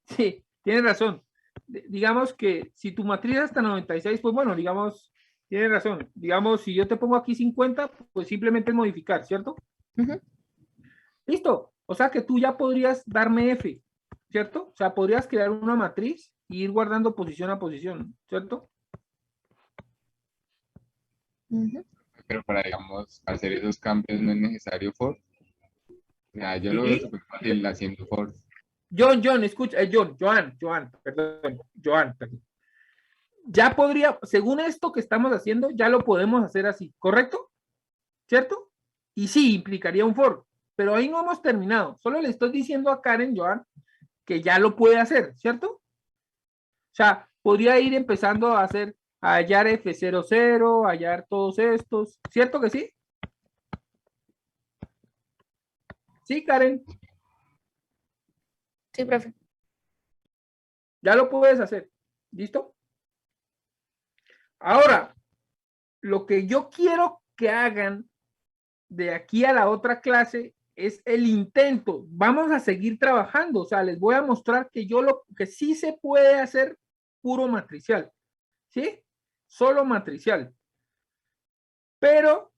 Sí, tienes razón. Digamos que si tu matriz hasta 96, pues bueno, digamos, tienes razón. Digamos, si yo te pongo aquí 50, pues simplemente es modificar, ¿cierto? ujú, Listo. O sea que tú ya podrías darme F, ¿cierto? O sea, podrías crear una matriz e ir guardando posición a posición, ¿cierto? ujú. Pero para, digamos, hacer esos cambios no es necesario for. O sea, yo lo veo Sí. súper fácil haciendo for. John, escucha, perdón. Ya podría, según esto que estamos haciendo, ya lo podemos hacer así, ¿correcto? ¿Cierto? Y sí, implicaría un for, pero ahí no hemos terminado. Solo le estoy diciendo a Karen, Joan, que ya lo puede hacer, ¿cierto? O sea, podría ir empezando a hallar F00, hallar todos estos, ¿cierto que sí? Sí, Karen, Sí, profe. ya lo puedes hacer, ¿listo? Ahora, lo que yo quiero que hagan de aquí a la otra clase es el intento. Vamos a seguir trabajando, o sea, les voy a mostrar que que sí se puede hacer puro matricial, ¿sí? Solo matricial. Pero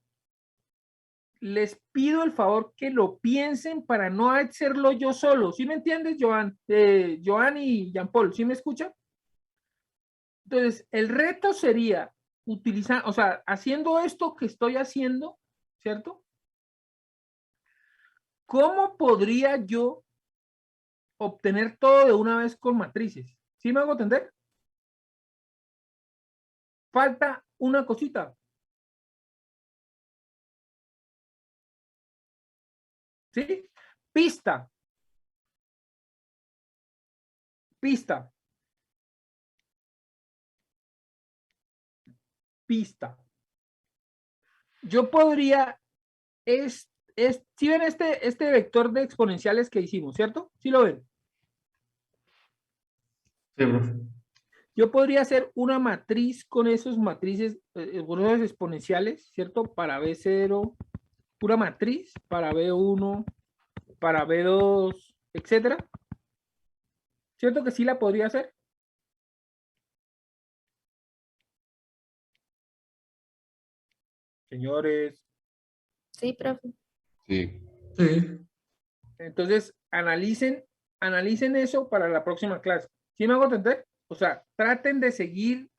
les pido el favor que lo piensen para no hacerlo yo solo. ¿Sí me entiendes, Joan? Joan y Jean Paul, ¿sí me escuchan? Entonces, el reto sería utilizar, o sea, haciendo esto que estoy haciendo, ¿cierto? ¿Cómo podría yo obtener todo de una vez con matrices? ¿Sí me hago entender? Falta una cosita. ¿Sí? Pista. Pista. Pista. Yo podría, si ven este vector de exponenciales que hicimos, ¿cierto? ¿Sí lo ven? Sí, profe. Yo podría hacer una matriz con esos matrices, con esos exponenciales, ¿cierto? Para B0, pura matriz, para B1, para B2, etcétera. ¿Cierto que sí la podría hacer? Señores. Sí, profe. Sí. Sí. Entonces, analicen eso para la próxima clase. ¿Sí me hago entender? O sea, traten de seguir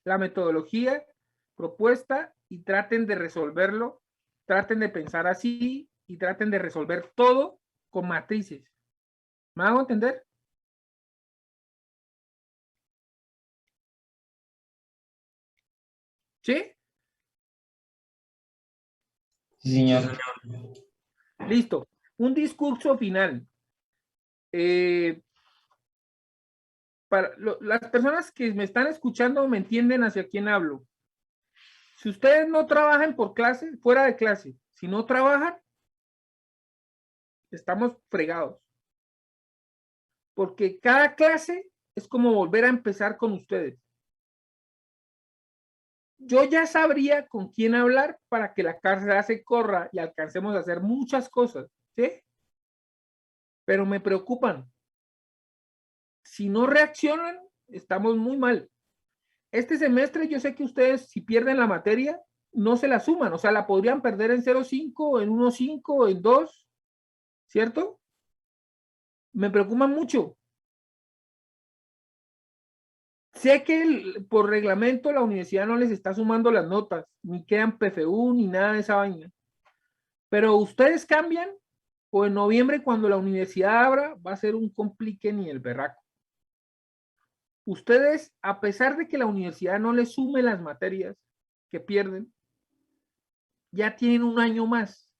la metodología propuesta y traten de resolverlo, traten de pensar así y traten de resolver todo con matrices. ¿Me hago entender? ¿Sí? Sí, señor. Listo. Un discurso final. Las personas que me están escuchando me entienden hacia quién hablo. Si ustedes no trabajan por clase, fuera de clase, si no trabajan, estamos fregados. Porque cada clase es como volver a empezar con ustedes. Yo ya sabría con quién hablar para que la clase corra y alcancemos a hacer muchas cosas, ¿sí? Pero me preocupan. Si no reaccionan, estamos muy mal. Este semestre yo sé que ustedes, si pierden la materia, no se la suman, o sea, la podrían perder en 0,5, en 1,5, en 2, ¿cierto? Me preocupa mucho. Sé que por reglamento la universidad no les está sumando las notas, ni quedan PFU, ni nada de esa vaina. Pero ustedes cambian, o en noviembre cuando la universidad abra, va a ser un complique ni el berraco. Ustedes, a pesar de que la universidad no les sume las materias que pierden, ya tienen un año más.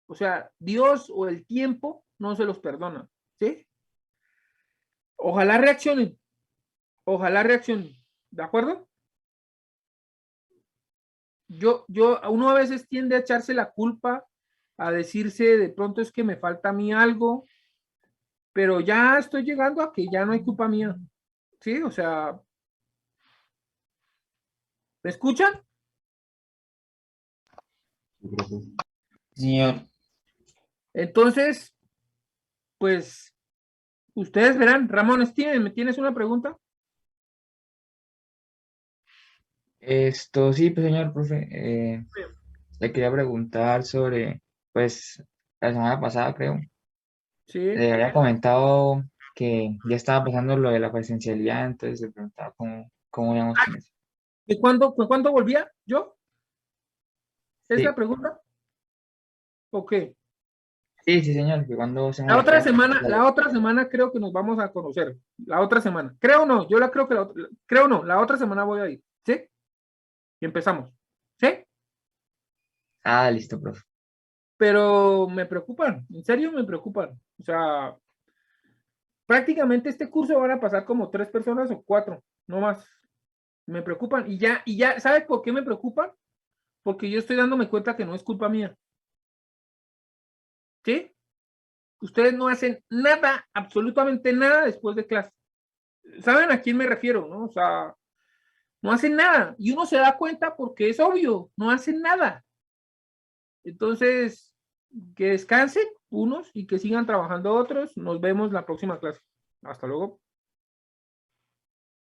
O sea, Dios o el tiempo no se los perdona, ¿sí? Ojalá reaccionen, ¿de acuerdo? Uno a veces tiende a echarse la culpa, a decirse de pronto es que me falta a mí algo, pero ya estoy llegando a que ya no hay culpa mía, ¿sí? O sea, ¿me escuchan? Señor. Entonces, pues, ustedes verán. Ramón, Steven, ¿me tienes una pregunta? Sí, pues señor profe, le quería preguntar sobre, pues, la semana pasada creo, Sí. le había comentado que ya estaba pasando lo de la presencialidad, entonces le preguntaba cómo íbamos con eso. ¿De cuándo volvía yo? ¿Es la Sí, pregunta? Ok. sí, señor, que cuando hacemos La la otra clase. semana, la otra semana creo que nos vamos a conocer. La otra semana. Creo no, yo la creo que creo no, la otra semana voy a ir. ¿Sí? Y empezamos. ¿Sí? Ah, listo, profe. Pero me preocupan, en serio me preocupan. O sea, prácticamente este curso van a pasar como 3 personas o 4, no más. Me preocupan. Y ya, ¿sabe por qué me preocupan? Porque yo estoy dándome cuenta que no es culpa mía. ¿Sí? Ustedes no hacen nada, absolutamente nada después de clase. ¿Saben a quién me refiero, no? O sea, no hacen nada. Y uno se da cuenta porque es obvio, no hacen nada. Entonces, que descansen unos y que sigan trabajando otros. Nos vemos la próxima clase. Hasta luego.